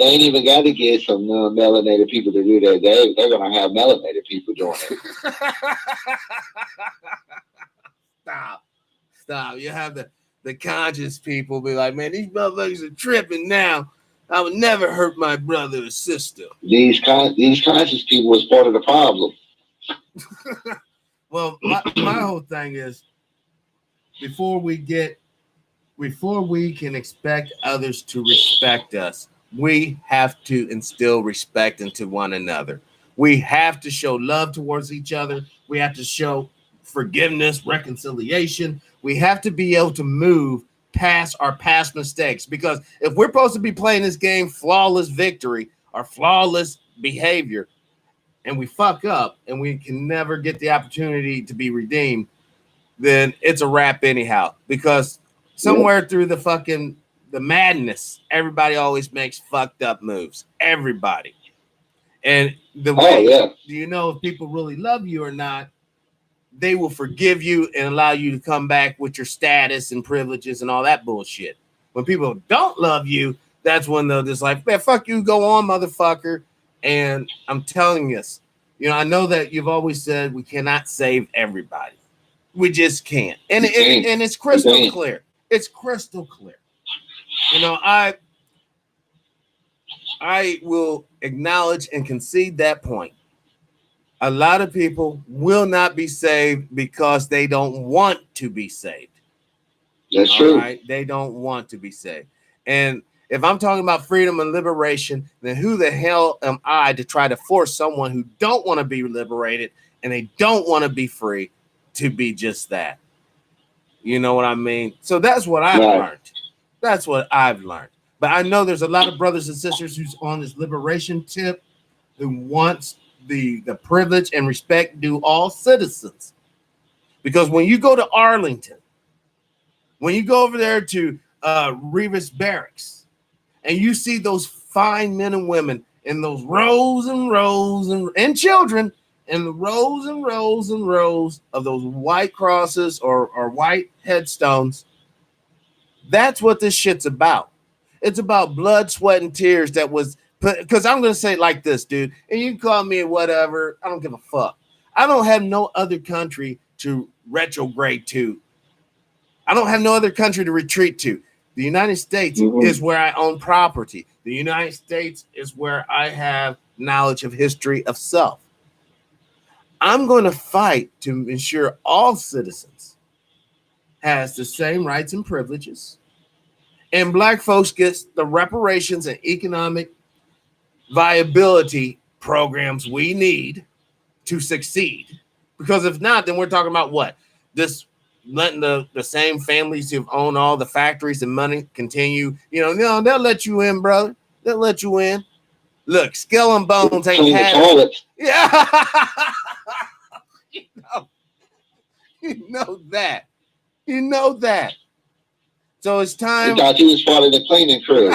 get some melanated people to do that. They're gonna have melanated people doing it. Stop. You have the conscious people be like, man, these motherfuckers are tripping now. I would never hurt my brother or sister. These conscious people is part of the problem. Well, my whole thing is, before we can expect others to respect us, we have to instill respect into one another. We have to show love towards each other. We have to show forgiveness, reconciliation. We have to be able to move past our past mistakes, because if we're supposed to be playing this game flawless victory or flawless behavior, and we fuck up and we can never get the opportunity to be redeemed, then it's a wrap anyhow. Because somewhere through the madness, everybody always makes fucked up moves. Everybody. And do you know if people really love you or not? They will forgive you and allow you to come back with your status and privileges and all that bullshit. When people don't love you, that's when they'll just like, man, fuck you, go on, motherfucker. And I'm telling you, I know that you've always said we cannot save everybody. We just can't. And it's crystal clear. It's crystal clear. I will acknowledge and concede that point. A lot of people will not be saved because they don't want to be saved. That's true. Right? They don't want to be saved. And if I'm talking about freedom and liberation, then who the hell am I to try to force someone who don't want to be liberated and they don't want to be free to be just that? You know what I mean? So that's what I've learned. That's what I've learned. But I know there's a lot of brothers and sisters who's on this liberation tip who wants the privilege and respect due all citizens. Because when you go to Arlington, when you go over there to Revis Barracks, and you see those fine men and women in those rows and rows and children in the rows and rows and rows of those white crosses or white headstones, that's what this shit's about. It's about blood, sweat, and tears that was put. Because I'm going to say it like this, dude, and you can call me whatever. I don't give a fuck. I don't have no other country to retrograde to. I don't have no other country to retreat to. The United States is where I own property. The United States is where I have knowledge of history of self. I'm going to fight to ensure all citizens has the same rights and privileges, and Black folks gets the reparations and economic viability programs we need to succeed. Because if not, then we're talking about what? This letting the same families who've owned all the factories and money continue. No, they'll let you in, brother. They'll let you in. Look, Skull and Bones ain't had it. Yeah. You know that. You know that. So it's time. I thought you was part of the cleaning crew.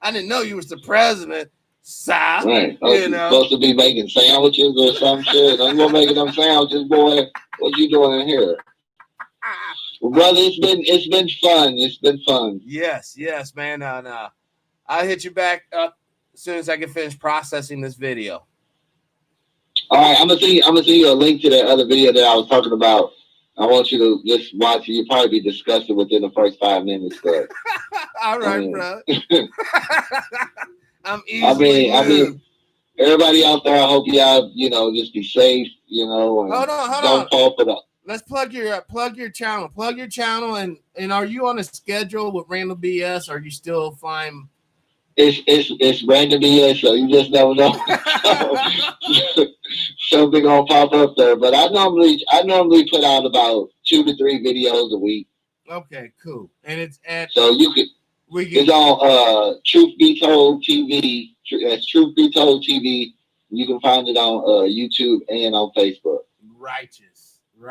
I didn't know you was the president. Right. You supposed to be making sandwiches or some shit. I'm gonna make them sandwiches, boy. What you doing in here? Well, brother, it's been fun. It's been fun. Yes, man. I'll hit you back up as soon as I can finish processing this video. All right, I'm gonna send you a link to that other video that I was talking about. I want you to just watch it. You'll probably be disgusted within the first 5 minutes, but all right, bro. I'm easily moved. Everybody out there, I hope y'all, just be safe, and hold on. Don't fall for the. Let's plug your channel. Plug your channel, and are you on a schedule with Random BS? Or are you still fine? It's Random BS, so you just never know. Something gonna pop up there, but I normally put out about 2 to 3 videos a week. Okay, cool. And it's at so it's on Truth Be Told TV. That's Truth Be Told TV. You can find it on YouTube and on Facebook. Righteous. All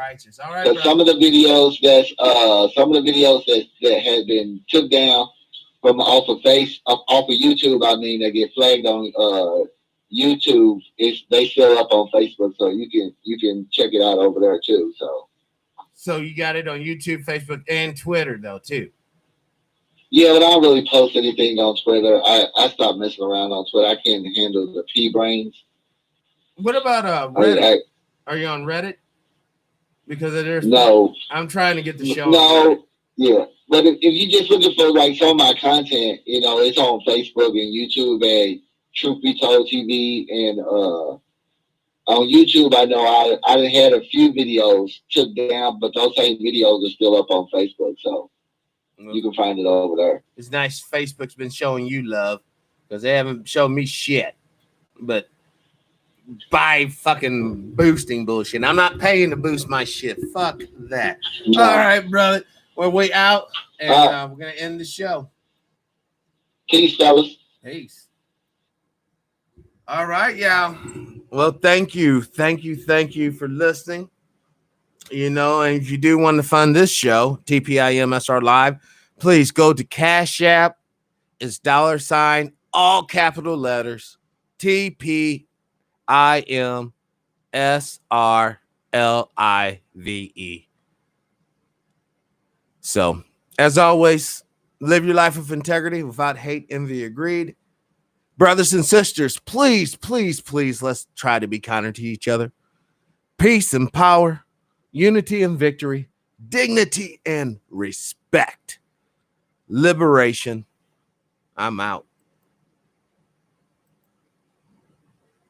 right. So some of the videos that have been took down from off of YouTube, that get flagged on YouTube, they show up on Facebook, so you can check it out over there too. So you got it on YouTube, Facebook, and Twitter though too. Yeah, but I don't really post anything on Twitter. I stopped messing around on Twitter. I can't handle the pea brains. What about Reddit? Are you on Reddit? Because there's no. I'm trying to get the show. No, yeah. But if you're just looking for like some of my content, it's on Facebook and YouTube and Truth Be Told TV, and on YouTube I know I done had a few videos took down, but those same videos are still up on Facebook, so you can find it over there. It's nice Facebook's been showing you love, because they haven't shown me shit. But by fucking boosting bullshit. I'm not paying to boost my shit. Fuck that. No. All right, brother. Well, we out, and we're going to end the show. Peace, fellas. Peace. All right, y'all. Well, thank you for listening. And if you do want to fund this show, TPIM SR Live, please go to Cash App. It's $, all capital letters, TPIM SRLIVE. So, as always, Live your life with integrity without hate, envy, or greed. Brothers and sisters, please, please, please, let's try to be kinder to each other. Peace and power, unity and victory, dignity and respect, liberation. I'm out.